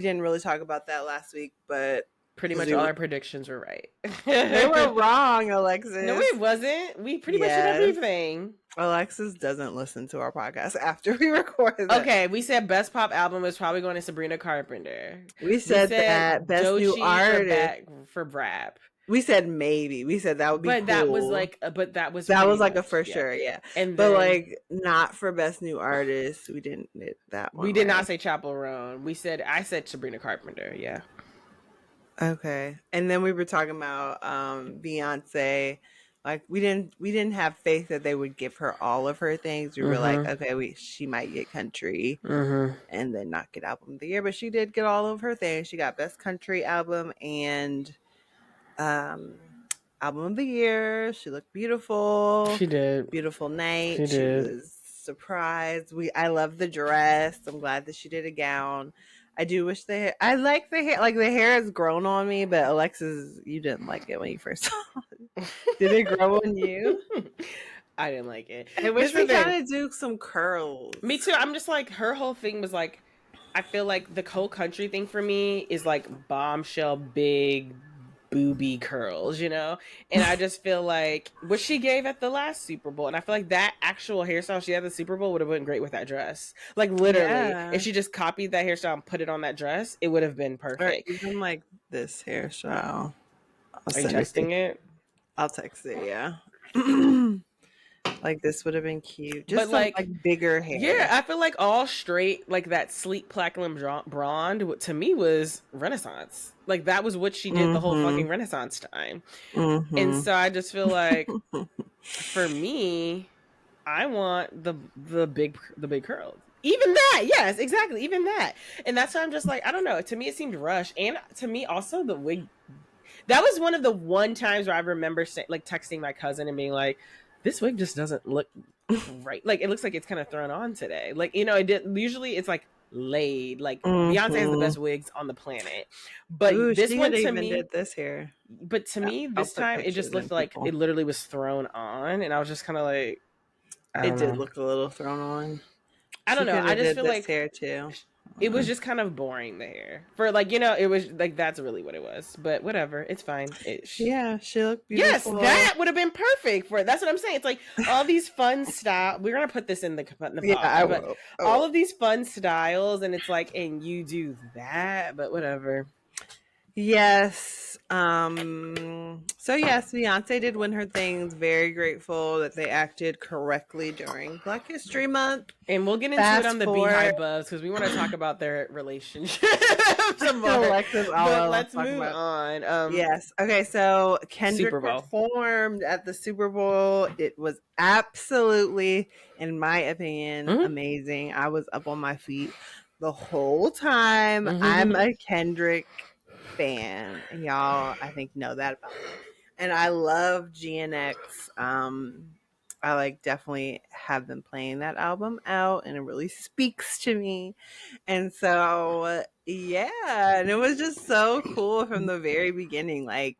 didn't really talk about that last week, but pretty much all our predictions were right. They were wrong, Alexis. No, it wasn't. We pretty much did everything. Alexis doesn't listen to our podcast after we recorded it. Okay, we said best pop album was probably going to Sabrina Carpenter. We said that best Doechii new artist for rap. We said maybe. We said that would be cool. That was like, that was like a for sure, yeah. And but like not for best new artist. We didn't hit that one. We did not say Chappell Roan. I said Sabrina Carpenter, yeah. Okay, and then we were talking about Beyonce. Like we didn't have faith that they would give her all of her things. We were like, okay, she might get country and then not get album of the year, but she did get all of her things. She got best country album and album of the year. She looked beautiful. She did. Beautiful night. She was surprised. I love the dress. I'm glad that she did a gown. I do wish I like the hair. Like the hair has grown on me, but Alexis, you didn't like it when you first saw it. Did it grow on you? I didn't like it. I wish we kind of do some curls. Me too. I'm just like, her whole thing was like, I feel like the whole country thing for me is like bombshell big booby curls, you know? And I just feel like what she gave at the last Super Bowl, and I feel like that actual hairstyle she had at the Super Bowl would have been great with that dress. Like literally, if she just copied that hairstyle and put it on that dress, it would have been perfect. Or even like this hairstyle. Are you texting it? I'll text it, yeah. Like this would have been cute. Just some, like bigger hair. Yeah, I feel like all straight, like that sleek platinum blonde to me was Renaissance. Like that was what she did the whole fucking Renaissance time. And so I just feel like for me, I want the big curls. Even that, yes, exactly, even that. And that's why I'm just like, I don't know. To me, it seemed rushed, and to me, also the wig. That was one of the times where I remember like texting my cousin and being like, this wig just doesn't look right. Like it looks like it's kind of thrown on today. Like, you know, usually it's like laid. Like Beyonce has the best wigs on the planet. But this one to me did this hair. But to me, this time it just looked like it literally was thrown on, and I was just kind of like, it did look a little thrown on. I don't know. I just feel like hair too. It was just kind of boring, the hair. For like, you know, it was like, that's really what it was. But whatever, it's fine. She looked beautiful. Yes, that would have been perfect for it. That's what I'm saying. It's like all these fun style. We're gonna put this in the pod, all of these fun styles, and it's like, and you do that, but whatever. Yes. So yes, Beyonce did win her things. Very grateful that they acted correctly during Black History Month. And we'll get into it on the Beyhive Buzz because we want to talk about their relationship some more. But let's move on. Yes. Okay. So Kendrick performed at the Super Bowl. It was absolutely, in my opinion, amazing. I was up on my feet the whole time. I'm a Kendrick fan, and y'all I think know that about me. And I love GNX. I like definitely have them playing that album out, and it really speaks to me. And so and it was just so cool from the very beginning. Like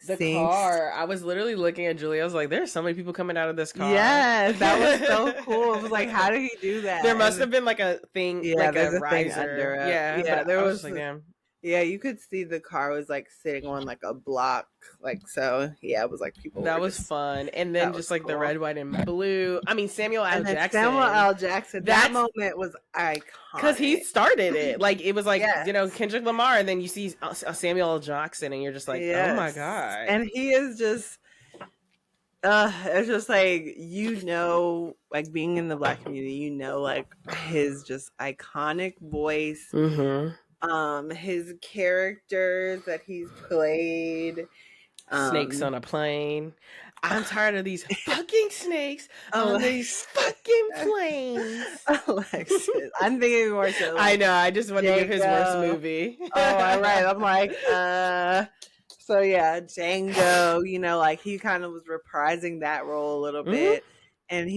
the car, I was literally looking at Julia. I was like, there's so many people coming out of this car. Yes, that was so cool. It was like, how did he do that? There must have been like a thing, like a riser. Thing under it. Yeah, there was like, damn. Yeah, you could see the car was like sitting on like a block, like, so yeah, it was like people. That was fun, and then just like cool. The red, white, and blue. I mean, Samuel L. Jackson. Samuel L. Jackson. That moment was iconic because he started it. Like it was like you know, Kendrick Lamar, and then you see Samuel L. Jackson, and you're just like, oh my god! And he is just. It's just like, you know, like being in the Black community, you know, like his just iconic voice. His characters that he's played. Snakes on a plane. I'm tired of these fucking snakes on these fucking planes. Alexis, I'm thinking more so. I know. I just want to give his worst movie. All right. I'm like, so yeah, Django. You know, like he kind of was reprising that role a little bit, and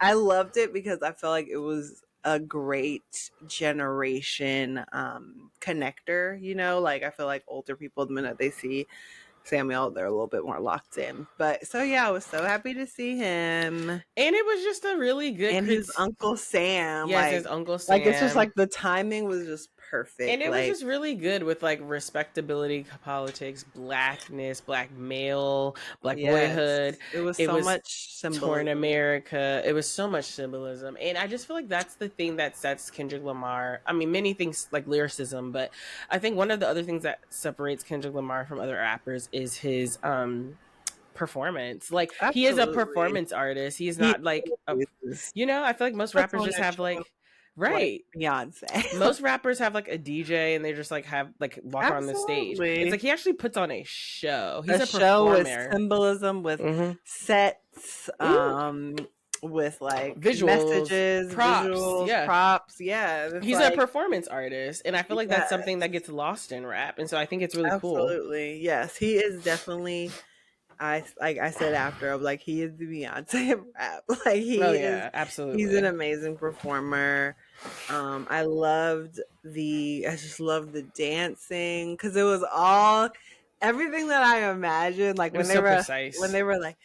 I loved it because I felt like it was a great generation connector, you know, like I feel like older people, the minute they see Samuel, they're a little bit more locked in. But so yeah, I was so happy to see him, and it was just a really good. And his Uncle Sam, yes, his Uncle Sam. Like it's just like the timing was just perfect. And it was just really good with like respectability, politics, blackness, black male, black boyhood. It was It so was much symbolism. torn America. It was so much symbolism. And I just feel like that's the thing that sets Kendrick Lamar. I mean, many things like lyricism, but I think one of the other things that separates Kendrick Lamar from other rappers is his performance. Like he is a performance artist. He's not like a, I feel like most rappers just have like right Beyonce. Most rappers have like a DJ and they just like have like walk on the stage. It's like he actually puts on a show. He's a show performer. with symbolism, with sets, with like visuals, messages, props, visuals, props. Yeah, he's a performance artist, and I feel like that's something that gets lost in rap, and so I think it's really cool. Absolutely, yes, he is definitely. Like I said after, I'm like, he is the Beyonce of rap. Like he is absolutely. He's an amazing performer. I just loved the dancing because it was all everything that I imagined. Like when they were like,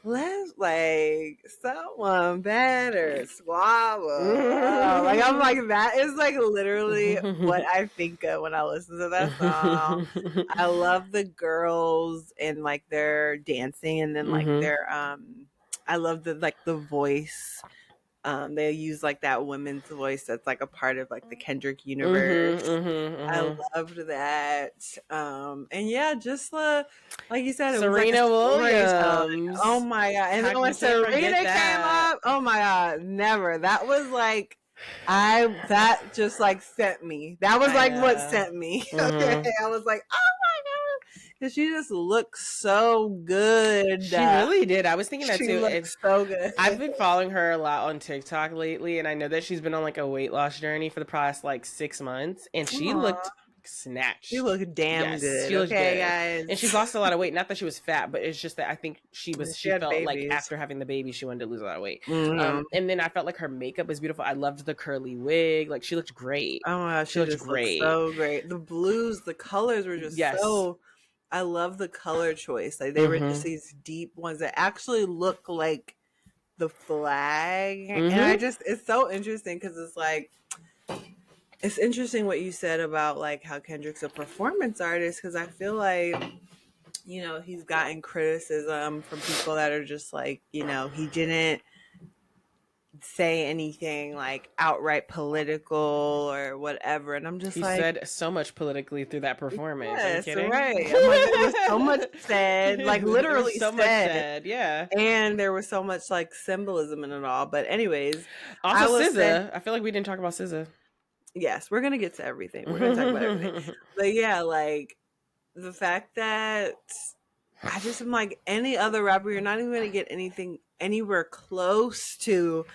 let's like someone better swallow. Like I'm like, that is like literally what I think of when I listen to that song. I love the girls and like their dancing, and then like their I love the voice. They use like that women's voice that's like a part of like the Kendrick universe. I loved that. And yeah, just like you said, Serena Williams. Oh my god! And then when Serena came up, oh my god, never. That was like that just like sent me. That was like what sent me. Okay, I was like, oh my god, because she just looks so good. She really did. I was thinking that too. It's so good. I've been following her a lot on TikTok lately, and I know that she's been on like a weight loss journey for the past like 6 months, and she looked snatched. She looked damn good. She looked good, guys. And she's lost a lot of weight. Not that she was fat, but it's just that I think she felt babies. Like after having the baby, she wanted to lose a lot of weight. And then I felt like her makeup was beautiful. I loved the curly wig. Like she looked great. Oh my gosh, she looked great. So great. The blues, the colors were just so. I love the color choice. Like they were just these deep ones that actually look like the flag. And it's so interesting because it's like, it's interesting what you said about like how Kendrick's a performance artist, because I feel like, he's gotten criticism from people that are just like, he didn't say anything like outright political or whatever, and I'm just he said so much politically through that performance. Yes, right. I'm like, there was so much said, like literally so much said, yeah. And there was so much like symbolism in it all. But anyways, also SZA. I feel like we didn't talk about SZA. Yes, we're gonna get to everything. We're gonna talk about everything. But yeah, like the fact that I just am like, any other rapper, you're not even gonna get anything anywhere close to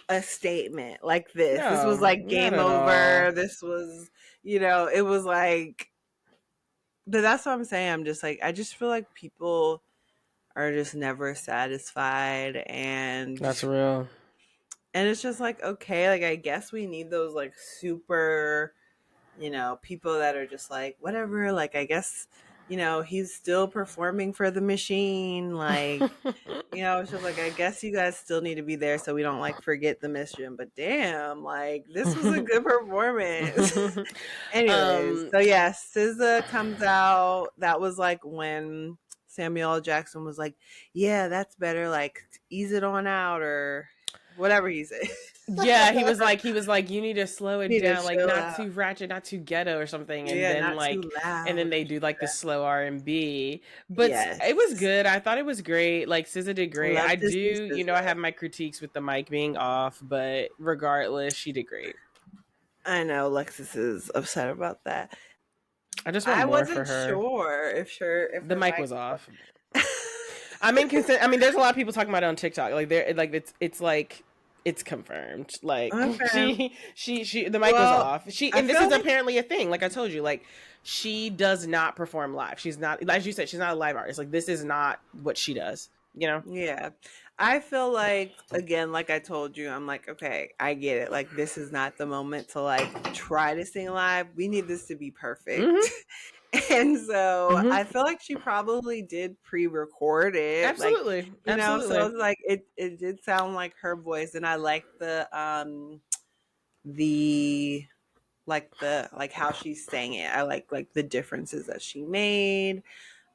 a statement like this. This was like game over. This was, it was like, but that's what I'm saying. I'm just like, I just feel like people are just never satisfied, and that's real. And it's just like, okay, like I guess we need those like super, people that are just like, whatever, like I guess, he's still performing for the machine. Like, it's just like, I guess you guys still need to be there so we don't like forget the mission. But damn, like this was a good performance. Anyways, so yeah, SZA comes out. That was like when Samuel L. Jackson was like, yeah, that's better. Like ease it on out or whatever he said. Yeah, he was like, you need to slow it down, like not too ratchet, not too ghetto or something. And then like, and then they do like the slow R&B. But it was good. I thought it was great. Like SZA did great. I do, I have my critiques with the mic being off, but regardless, she did great. I know Lexus is upset about that. I just want more for her. If the mic was off. I mean, there's a lot of people talking about it on TikTok. Like it's like it's confirmed. Like she the mic was off. And this is apparently a thing. Like I told you, like she does not perform live. She's not, as you said, she's not a live artist. Like this is not what she does. Yeah. I feel like, again, like I told you, I'm like, okay, I get it. Like this is not the moment to like try to sing live. We need this to be perfect. And so I feel like she probably did pre-record it. Absolutely. Like, Absolutely. So it's like it did sound like her voice, and I like the like how she sang it. I like the differences that she made.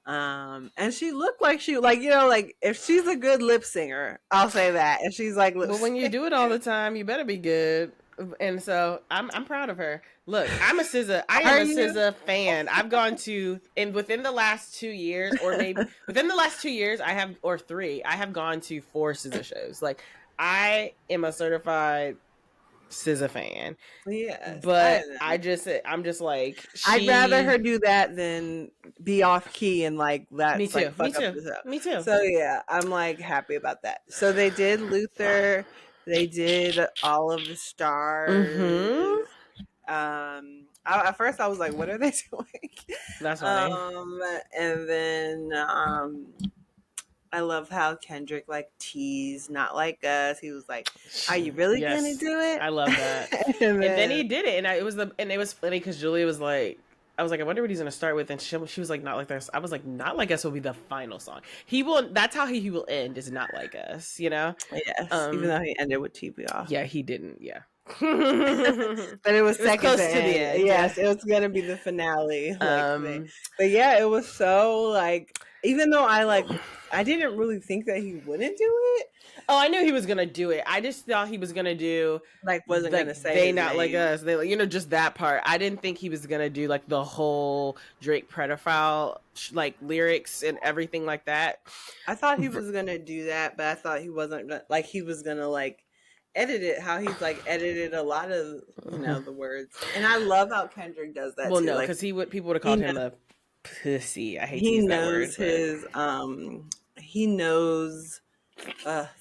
And she looked like she, like, you know, like if she's a good lip singer, I'll say that. If she's like lip But when you do it all the time, you better be good. And so I'm proud of her. Look, I'm a SZA. I am a SZA fan. I've gone to, and within the last 2 years, or maybe within the last 2 years, I have, or 3, I have gone to 4 SZA shows. Like, I am a certified SZA fan. Yes, But I'm just like, I'd rather her do that than be off key and like that's me too. like fuck Me too. up the show. Me too. So yeah, I'm like happy about that. So they did Luther, they did All of the Stars. At first I was like, what are they doing? That's funny. And then I love how Kendrick like teased Not Like Us. He was like, are you really gonna do it? I love that. and then he did it, and it was funny because Julia was like, I was like, I wonder what he's gonna start with, and she was like, Not Like Us. I was like, Not Like Us will be the final song. He will. That's how he will end. Is Not Like Us. You know. Yes. Even though he ended with TBR. Yeah, he didn't. Yeah. But it was second close to the end. Yes, it was gonna be the finale. But yeah, it was so like, even though I didn't really think that he wouldn't do it. Oh, I knew he was gonna do it. I just thought he was gonna do wasn't gonna say they Not Like Us. They, you know, just that part. I didn't think he was gonna do like the whole Drake pedophile like lyrics and everything like that. I thought he was gonna do that, but I thought he wasn't like he was gonna like edit it how he's like edited a lot of, you know, the words. And I love how Kendrick does that. Well, too. no, because people would have called him a pussy. I hate to use that word. He knows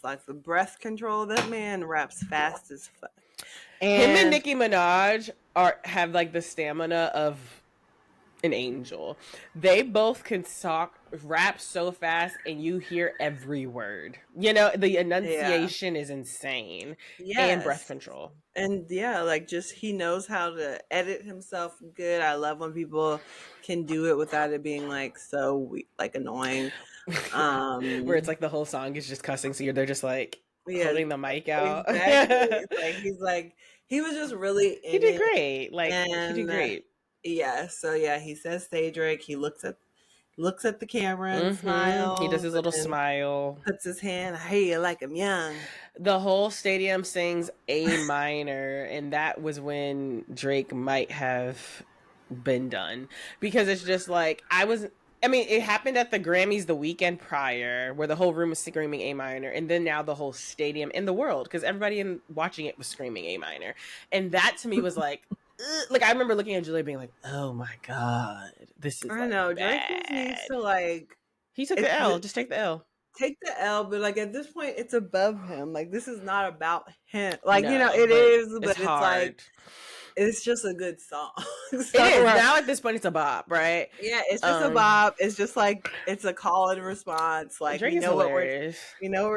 like the breath control. That man raps fast as fuck. And him and Nicki Minaj have like the stamina of an angel. They both can rap so fast and you hear every word. You know, the enunciation is insane. Yes. And breath control. And yeah, like just he knows how to edit himself good. I love when people can do it without it being like so like annoying. Where it's like the whole song is just cussing, so they're just like holding the mic out. Exactly. Like he was just really he did great. Like he did great. Yeah, so yeah, he says Cedric. He looks at the camera and smiles. He does his little smile. Puts his hand. Hey, you like him young. The whole stadium sings A minor, and that was when Drake might have been done. Because it's just like, it happened at the Grammys the weekend prior, where the whole room was screaming A minor, and then now the whole stadium in the world, because everybody watching it was screaming A minor. And that to me was like, like I remember looking at Julia being like, "Oh my god, this is." I know Drake needs to like. He took the L. Just take the L. Take the L, but like at this point, it's above him. Like this is not about him. Like you know, it is, but it's like it's just a good song. So, it is now at this point. It's a bop, right? Yeah, it's just a bop. It's just like it's a call and response. Like Drake we know what we're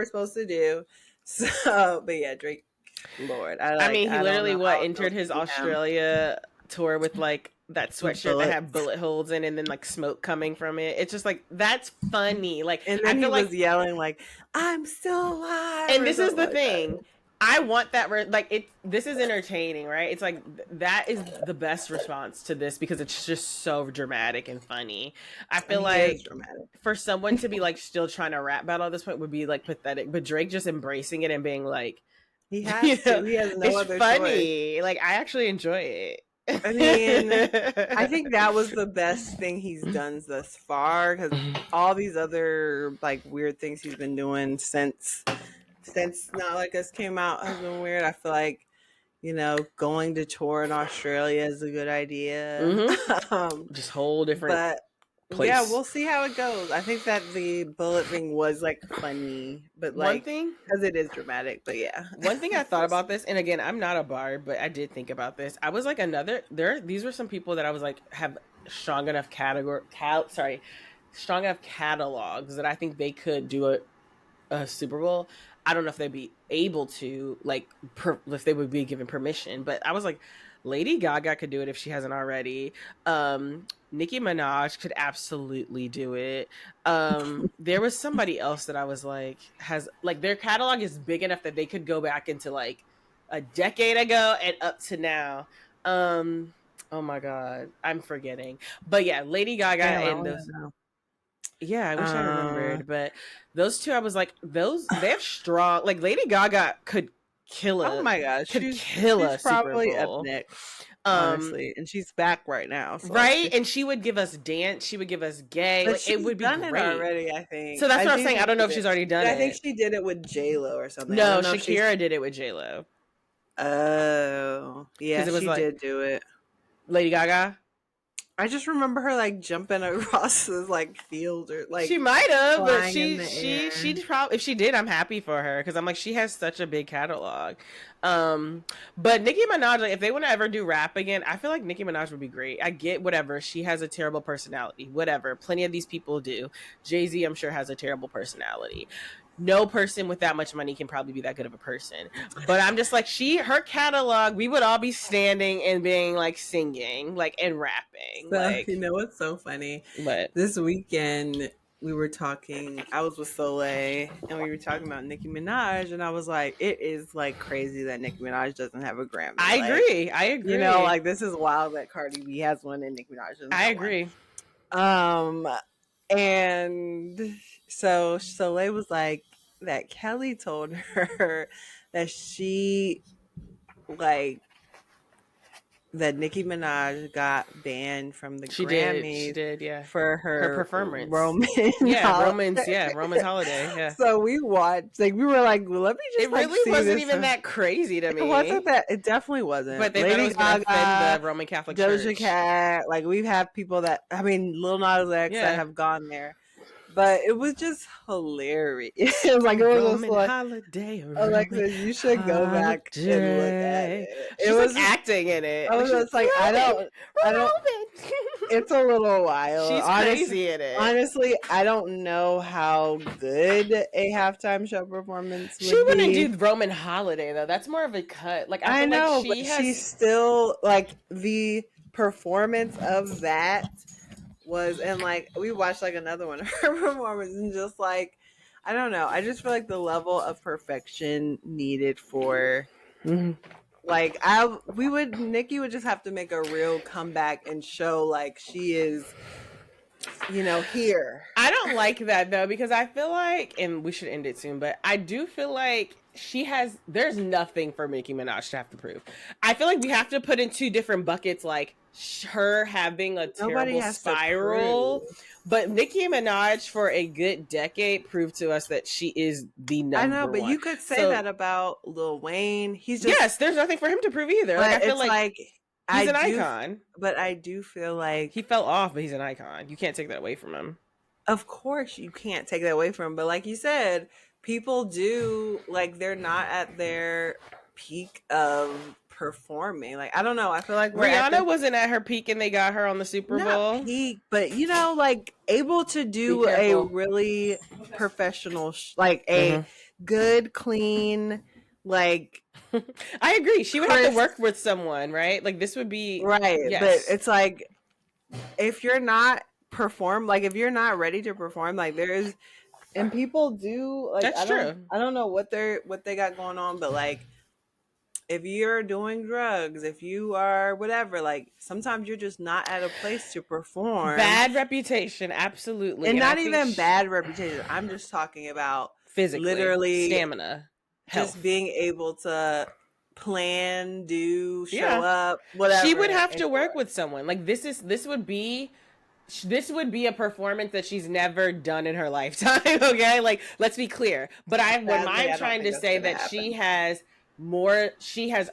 supposed to do. So, but yeah, Drake. Lord, he literally entered his Australia tour with like that sweatshirt that had bullet holes in, and then like smoke coming from it. It's just like that's funny. Like, and then he was yelling like, "I'm still alive." And this is the thing. I want that. This is entertaining, right? It's like that is the best response to this because it's just so dramatic and funny. I feel like for someone to be like still trying to rap battle at this point would be like pathetic. But Drake just embracing it and being like. He has to. He has no other funny. choice. Like I actually enjoy it. I mean, I think that was the best thing he's done thus far because all these other like weird things he's been doing since Not Like Us came out has been weird. I feel like, you know, going to tour in Australia is a good idea. Just whole different. Place. Yeah, we'll see how it goes. I think that the bullet thing was like funny, but like one thing because it is dramatic. But yeah, one thing I thought about this, and again, I'm not a bard, but I did think about this. I was like these were some people that I was like have strong enough strong enough catalogs that I think they could do a Super Bowl. I don't know if they'd be able to, like, if they would be given permission, but I was like, Lady Gaga could do it if she hasn't already. Nicki Minaj could absolutely do it. There was somebody else that I was like, their catalog is big enough that they could go back into like a decade ago and up to now. Oh my god, I'm forgetting. But yeah, Lady Gaga and those. Yeah, I wish I remembered, but those two, I was like, they have strong. Like Lady Gaga could kill Oh my gosh, she's she's probably Super up Bowl. next, honestly, and she's back right now, so right? And she would give us dance. She would give us gay. But like it would be done great it already. I think. So that's what I'm saying. I don't know if she's already done it. I think she did it with J-Lo or something. No, Shakira did it with J-Lo. Oh, yeah, she did do it. Lady Gaga. I just remember her like jumping across this like field or like she might have, but she probably, if she did, I'm happy for her because I'm like, she has such a big catalog. But Nicki Minaj, like, if they want to ever do rap again, I feel like Nicki Minaj would be great. I get whatever, she has a terrible personality, whatever. Plenty of these people do. Jay-Z, I'm sure, has a terrible personality. No person with that much money can probably be that good of a person. But I'm just like, her catalog, we would all be standing and being like singing, like, and rapping. So, like, you know what's so funny? But this weekend we were talking, I was with Soleil and we were talking about Nicki Minaj, and I was like, it is like crazy that Nicki Minaj doesn't have a Grammy. I agree. You know, like, this is wild that Cardi B has one and Nicki Minaj doesn't have agree. One. And so Soleil was like that Kelly told her that she like that Nicki Minaj got banned from the Grammys. She did, yeah, for her performance. Roman's holiday. Yeah. So we watched, like, we were like, well, let me just. It really wasn't even that crazy to me. It wasn't that. It definitely wasn't. But they thought it was going to offend the Roman Catholic Church. Doja Cat, like, we've had people that, I mean, Lil Nas X that have gone there. But it was just hilarious. It was like, it was Roman holiday. Alexa, you should go back and look at it. She was like acting in it. I was just like, I don't. It's a little wild. She's crazy in it. Honestly, I don't know how good a halftime show performance would be. She wouldn't do Roman holiday though. That's more of a cut. Like, I feel know, like she's still like the performance of that. Was, and like, we watched like another one of her performances, and just like, I don't know, I just feel like the level of perfection needed for like, Nicki would just have to make a real comeback and show like she is, you know, here. I don't like that though, because I feel like, and we should end it soon, but I do feel like there's nothing for Nicki Minaj to have to prove. I feel like we have to put in two different buckets, like her having a terrible spiral, but Nicki Minaj for a good decade proved to us that she is the number one. I know, but you could say that about Lil Wayne. He's just, yes, there's nothing for him to prove either. Like, I feel like he's an icon. But I do feel like he fell off, but he's an icon. You can't take that away from him. Of course you can't take that away from him, but like you said, people do, like, they're not at their peak of performing. Like, I don't know, I feel like Rihanna wasn't at her peak and they got her on the Super Bowl. Not peak, but you know, like, able to do a really professional like a good, clean, like, I agree, she would have to work with someone, right? Like, this would be right. Yes. But it's like, if you're not if you're not ready to perform, like, there's, and people do, like, that's true. I don't know what they got going on, but like, if you're doing drugs, if you are whatever, like, sometimes you're just not at a place to perform. Bad reputation, absolutely. And not even bad reputation. I'm just talking about physically, literally, stamina, just being able to plan, show up, whatever. She would have to work with someone. Like, this would be a performance that she's never done in her lifetime. Okay, like, let's be clear. But I'm trying to say that she has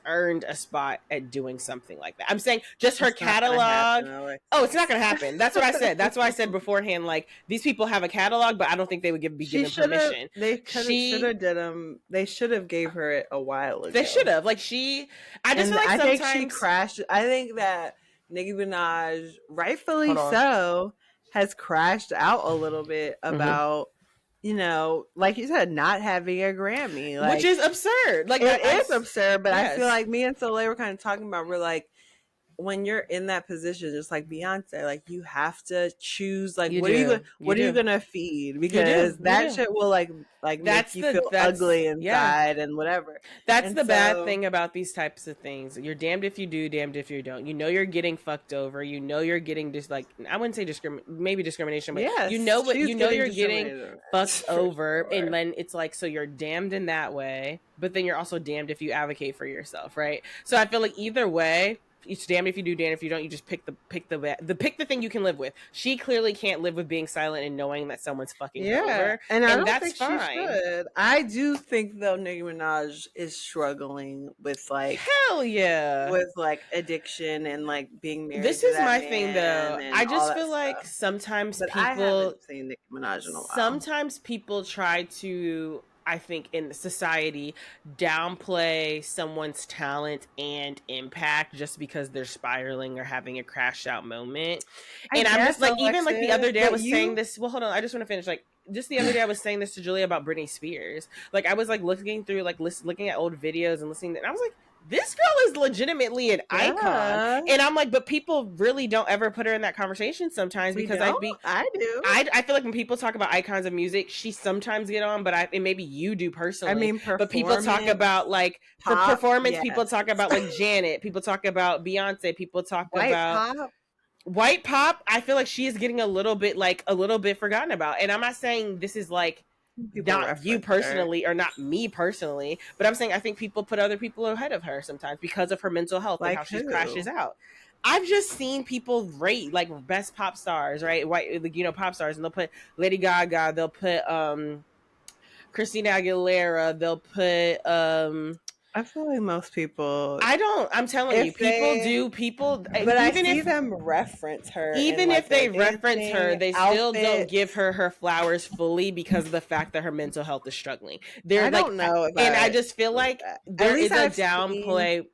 earned a spot at doing something like that. I'm saying just her catalog. It's not gonna happen. That's what I said. That's why I said beforehand, like, these people have a catalog, but I don't think they would be given permission. They should have gave her it a while ago. They should have. Like, I think she crashed. I think that Nicki Minaj, rightfully so, has crashed out a little bit about, you know, like you said, not having a Grammy. Like, which is absurd. Like, it is absurd, but I feel like me and Soleil were kind of talking about, we're like, when you're in that position, just like Beyonce, like you have to choose, like You what are you do. gonna feed? Because You that do. shit will like make you feel That's ugly yeah. inside and whatever. That's And the bad so thing about these types of things. You're damned if you do, damned if you don't. You know you're getting fucked over. You know you're getting just like I wouldn't say maybe discrimination, but you know yes, what she's you know getting you're getting discriminated fucked for over, and sure. then it's like so you're damned in that way, but then you're also damned if you advocate for yourself, right? So I feel like either way, it's damned if you do, damned if you don't. You just pick the thing you can live with. She clearly can't live with being silent and knowing that someone's fucking her Yeah, over, and I and don't that's think she fine. should. I do think though Nicki Minaj is struggling Hell yeah. with like addiction and like being married This to is that my thing man though. and I all just that feel like stuff. sometimes But I people haven't seen Nicki Minaj in a while. sometimes people try to, I think in society, downplay someone's talent and impact just because they're spiraling or having a crash out moment. I And I'm just guess like, even like the Alexis, other day I but was saying you this. Well, hold on. I just want to finish. Like, just the other day I was saying this to Julia about Britney Spears. Like, I was like looking through, like, looking at old videos and listening, and I was like, this girl is legitimately an icon. yeah. And I'm like, but people really don't ever put her in that conversation sometimes We because don't? I do. I feel like when people talk about icons of music, she sometimes get on, but and maybe you do I personally. mean But people talk performance, about like for pop, performance, people yes. talk about like Janet, people talk about Beyonce, people talk White about pop. white pop. I feel like she is getting a little bit forgotten about. And I'm not saying this is like People not you reference her. personally or not me personally, but I'm saying I think people put other people ahead of her sometimes because of her mental health and how Like she who? crashes out. I've just seen people rate like best pop stars, right? White, pop stars, and they'll put Lady Gaga, they'll put Christina Aguilera, they'll put I feel like most people, I'm telling you, if people they, do people but I even see if them reference her in even like if their they reference her, dancing they still don't give outfits. her flowers fully because of the fact that her mental health is struggling. They're I like, don't know if and I I just feel believe like that. At there least is a I've seen, downplay.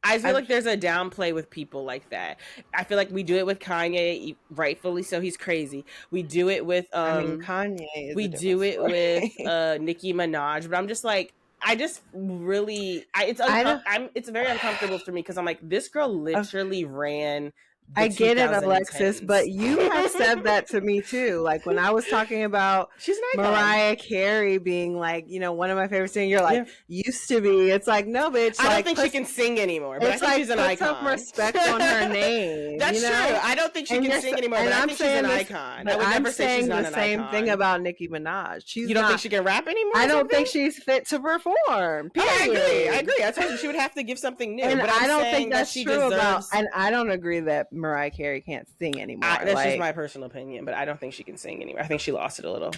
I feel I've, like there's a downplay with people like that. I feel like we do it with Kanye, rightfully so. He's crazy. We do it with I mean, Kanye is we a different do it with story. Nicki Minaj, but I'm just like I just really I don't, it's very uncomfortable for me because I'm like this girl uh, literally ran the I get it, Alexis, 2010s. but you have said that to me too. Like when I was talking about She's an icon. Mariah Carey being like, you know, one of my favorite singers, you're like, Yeah. used to be. It's like, no, bitch. I don't Like, think she can sing anymore, but I it's think like she's an put some icon. respect on her name. That's You true. know? I don't think she And can sing anymore, but I I'm think she's an saying this, icon. I but would I'm never say she's saying not the an same thing icon. about Nicki Minaj. She's You don't not. think she can rap anymore? I don't think she's fit to perform. Period. I agree. I told you she would have to give something new. And but I'm I don't saying think that's that she true deserves. about. And I don't agree that Mariah Carey can't sing anymore. That's just like, my personal opinion, but I don't think she can sing anymore. I think she lost it a little.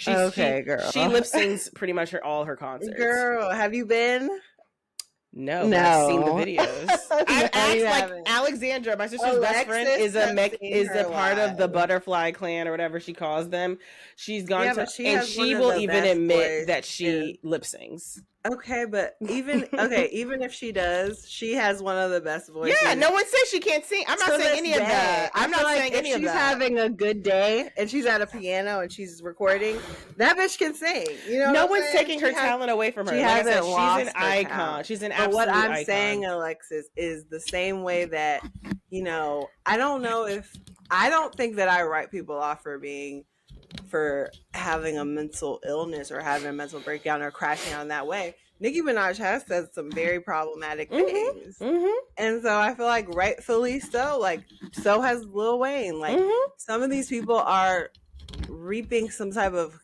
Okay, girl. She lip sings pretty much all her concerts. Girl, have you been? No, but I've seen the videos. I've No, you asked like haven't. Alexandra, my sister's best friend, Alexis has seen is her a part of the live. Butterfly Clan or whatever she calls them. She's gone Yeah, to, but she and has she one of will the even best admit that voice she lip sings. Okay, but even if she does, she has one of the best voices. Yeah, no one says she can't sing. I'm not saying any of that. I'm not saying any of that. If she's having a good day and she's at a piano and she's recording, that bitch can sing. You know, no what one's I'm saying? taking her talent away from her. She Like I said, hasn't lost she's an her icon. talent. She's an But absolute what I'm icon. saying, Alexis, is the same way that, you know, I don't think that I write people off for having a mental illness or having a mental breakdown or crashing out in that way. Nicki Minaj has said some very problematic things. And so I feel like rightfully so, like so has Lil Wayne. Like some of these people are reaping some type of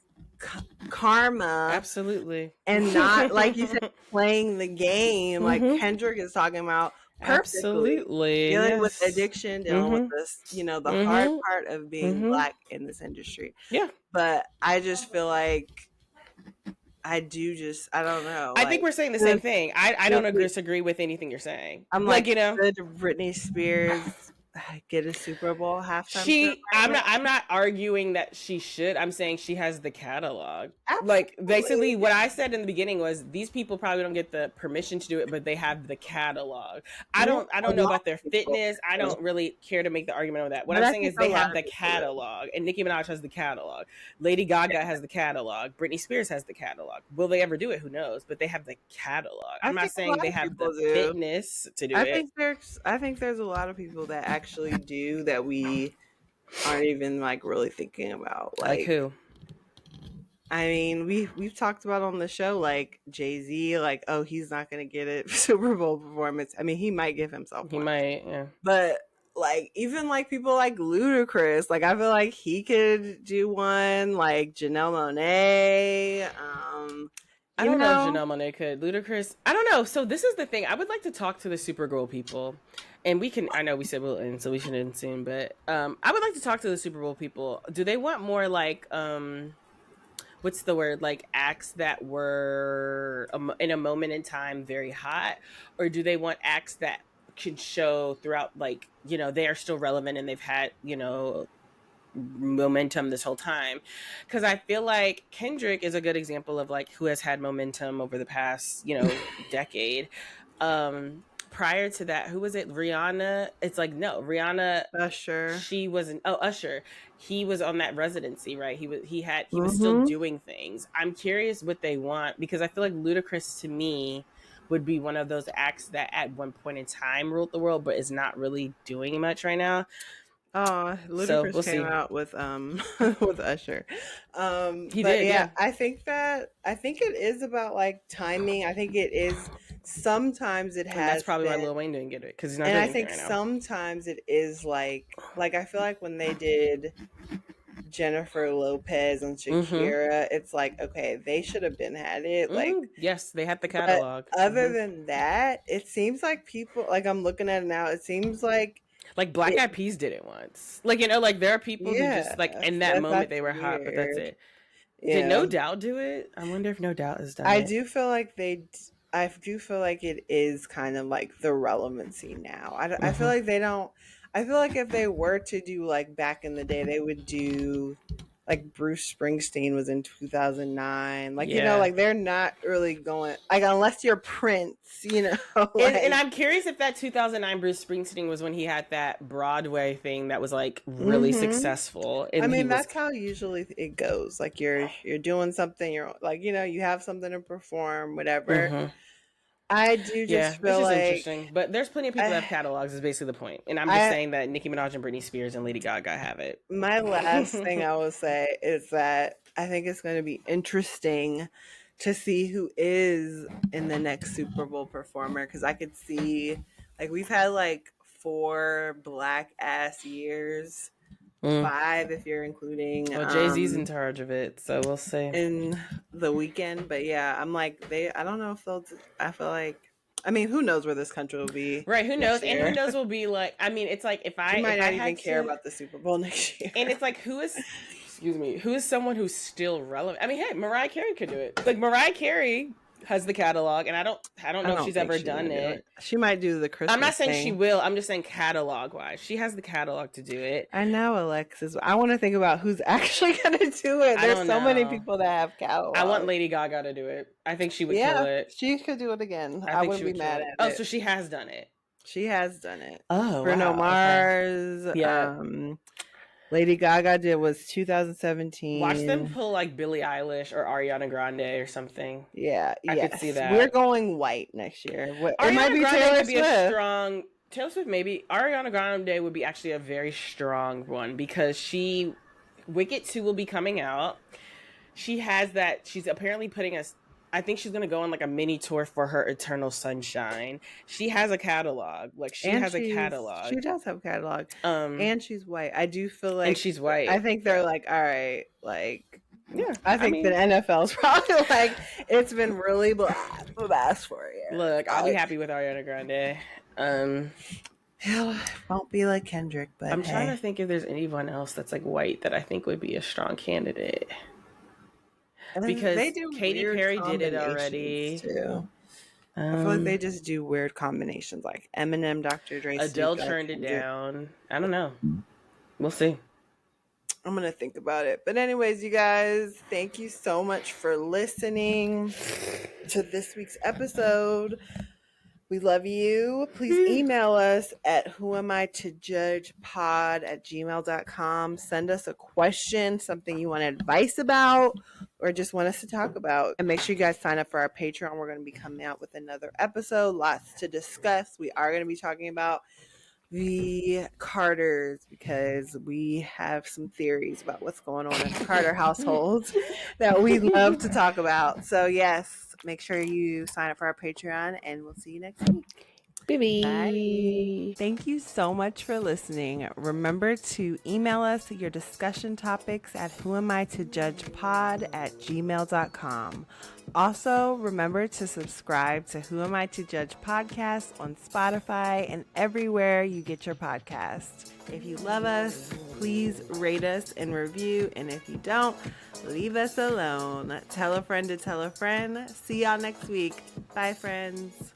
karma. Absolutely. And not, like you said, playing the game like Kendrick is talking about. Absolutely. Dealing with addiction, dealing with this, you know, the hard part of being Black in this industry. Yeah. But I just feel like I don't know. I think we're saying the same thing. I don't disagree with anything you're saying. I'm like, you know, good Britney Spears get a Super Bowl halftime show? I'm not arguing that she should. I'm saying she has the catalog. Like Absolutely. basically what I said in the beginning was these people probably don't get the permission to do it, but they have the catalog. I Yeah, don't a know lot about their of people. fitness. I don't really care to make the argument on that. What But I'm I saying think is a they lot have of the people do. catalog, and Nicki Minaj has the catalog. Lady Gaga has the catalog. Britney Spears has the catalog. Will they ever do it? Who knows? But they have the catalog. I I'm not think a saying lot they of have the people do. fitness to do it. I think there's a lot of people that actually do that we aren't even like really thinking about. Like Like, who? I mean, we've talked about on the show like Jay-Z, like, oh, he's not gonna get a Super Bowl performance. I mean, he might give himself He one. might, yeah. But like even like people like Ludacris, like I feel like he could do one, like Janelle Monáe. I don't know if Janelle Monáe could. Ludacris, I don't know. So this is the thing. I would like to talk to the Supergirl people, and we can. I know we said we'll end, so we should end soon. But I would like to talk to the Super Bowl people. Do they want more like what's the word, like acts that were in a moment in time very hot, or do they want acts that can show throughout, like, you know, they are still relevant and they've had, you know, momentum this whole time? Because I feel like Kendrick is a good example of like who has had momentum over the past, you know, decade. Prior to that, who was it? Rihanna. It's like, no, Rihanna. Usher. She wasn't. Oh, Usher. He was on that residency, right? He was still Mm-hmm. doing things. I'm curious what they want, because I feel like Ludacris to me would be one of those acts that at one point in time ruled the world, but is not really doing much right now. Oh, So Ludacris we'll came see. out with with Usher. He But did, yeah, yeah. I think it is about like timing. I think it is sometimes it And that's has probably why been, Lil Wayne didn't get it, because he's not and doing I anything think right now. sometimes it is like I feel like when they did Jennifer Lopez and Shakira, it's like, okay, they should have been had it. Like, yes, they had the but catalog. other than that, it seems like people, like I'm looking at it now, it seems like Like Black Eyed Peas did it once. Like, you know, like there are people who just like yeah, in that moment that's they were hot, but that's weird. it. Did Yeah. No Doubt do it? I wonder if No Doubt has done I it. do feel like I do feel like it is kind of like the relevancy now. I feel like they don't. I feel like if they were to do like back in the day, they would do like Bruce Springsteen was in 2009. Like, you know, Yeah. like they're not really going, like, unless you're Prince, you know. And Like, I'm curious if that 2009 Bruce Springsteen was when he had that Broadway thing that was like really mm-hmm. successful, I and he mean, was that's how usually it goes. Like you're doing something, you're like, you know, you have something to perform, whatever. I do yeah, just it's feel just like interesting. But there's plenty of people that have I, catalogs, is basically the point. And I'm just I saying that Nicki Minaj and Britney Spears and Lady Gaga have it. my last thing I will say is that I think it's going to be interesting to see who is in the next Super Bowl performer, because I could see, like, we've had like 4 black ass years, 5 if you're including Well, Jay-Z's in charge of it, so we'll see. in the weekend. But yeah, I'm like, I don't know if they'll, I feel like, I mean, who knows where this country will be Right, who knows? next And who year? knows will be like, I mean, it's like We might if I not even had care to, about the Super Bowl next year. and it's like, who is, excuse me, who is someone who's still relevant? I mean, hey, Mariah Carey could do it. Like Mariah Carey has the catalog, and I don't know if she's ever done it. She might do the Christmas I'm not saying she thing. will. I'm just saying catalog wise, she has the catalog to do it. I know, Alexis. I want to think about who's actually going to do it. There's so many people that have catalogs. I want Lady Gaga to do it. I think she would kill it. She could do it again. I think wouldn't she be would mad kill it. at Oh, it. so she has done it. She has done it. Oh, Bruno wow. Mars. Okay. Yeah. Lady Gaga did was 2017. Watch them pull like Billie Eilish or Ariana Grande or something. Yeah, I could see that. We're going white next year. It might be Grande Taylor could be Swift. a strong. Taylor Swift, maybe. Ariana Grande would be actually a very strong one, because Wicked 2 will be coming out. She has that. She's apparently putting us. I think she's gonna go on like a mini tour for her Eternal Sunshine. She has a catalog. Like she has a catalog. She does have a catalog. And she's white. I do feel like, and she's white. I think they're like, all right, like, yeah. I think the NFL's probably like, it's been really blast for you. Look, I'll be happy with Ariana Grande. It won't be like Kendrick, but I'm trying to think if there's anyone else that's like white that I think would be a strong candidate. Because Katy Perry did it already. Too. I feel like they just do weird combinations, like Eminem, Dr. Dre, Adele Snoop Dogg, turned it Kendrick. down. I don't know. We'll see. I'm going to think about it. But anyways, you guys, thank you so much for listening to this week's episode. We love you. Please email us at whoamitojudgepod@gmail.com. Send us a question, something you want advice about, or just want us to talk about. And make sure you guys sign up for our Patreon. We're going to be coming out with another episode. Lots to discuss. We are going to be talking about the Carters because we have some theories about what's going on in the Carter household that we love to talk about. So yes, make sure you sign up for our Patreon and we'll see you next week. Bye. Thank you so much for listening. Remember to email us your discussion topics at whoamitojudgepod@gmail.com. Also, remember to subscribe to Who Am I to Judge podcast on Spotify and everywhere you get your podcast. If you love us, please rate us and review. And if you don't, leave us alone. Tell a friend to tell a friend. See y'all next week. Bye, friends.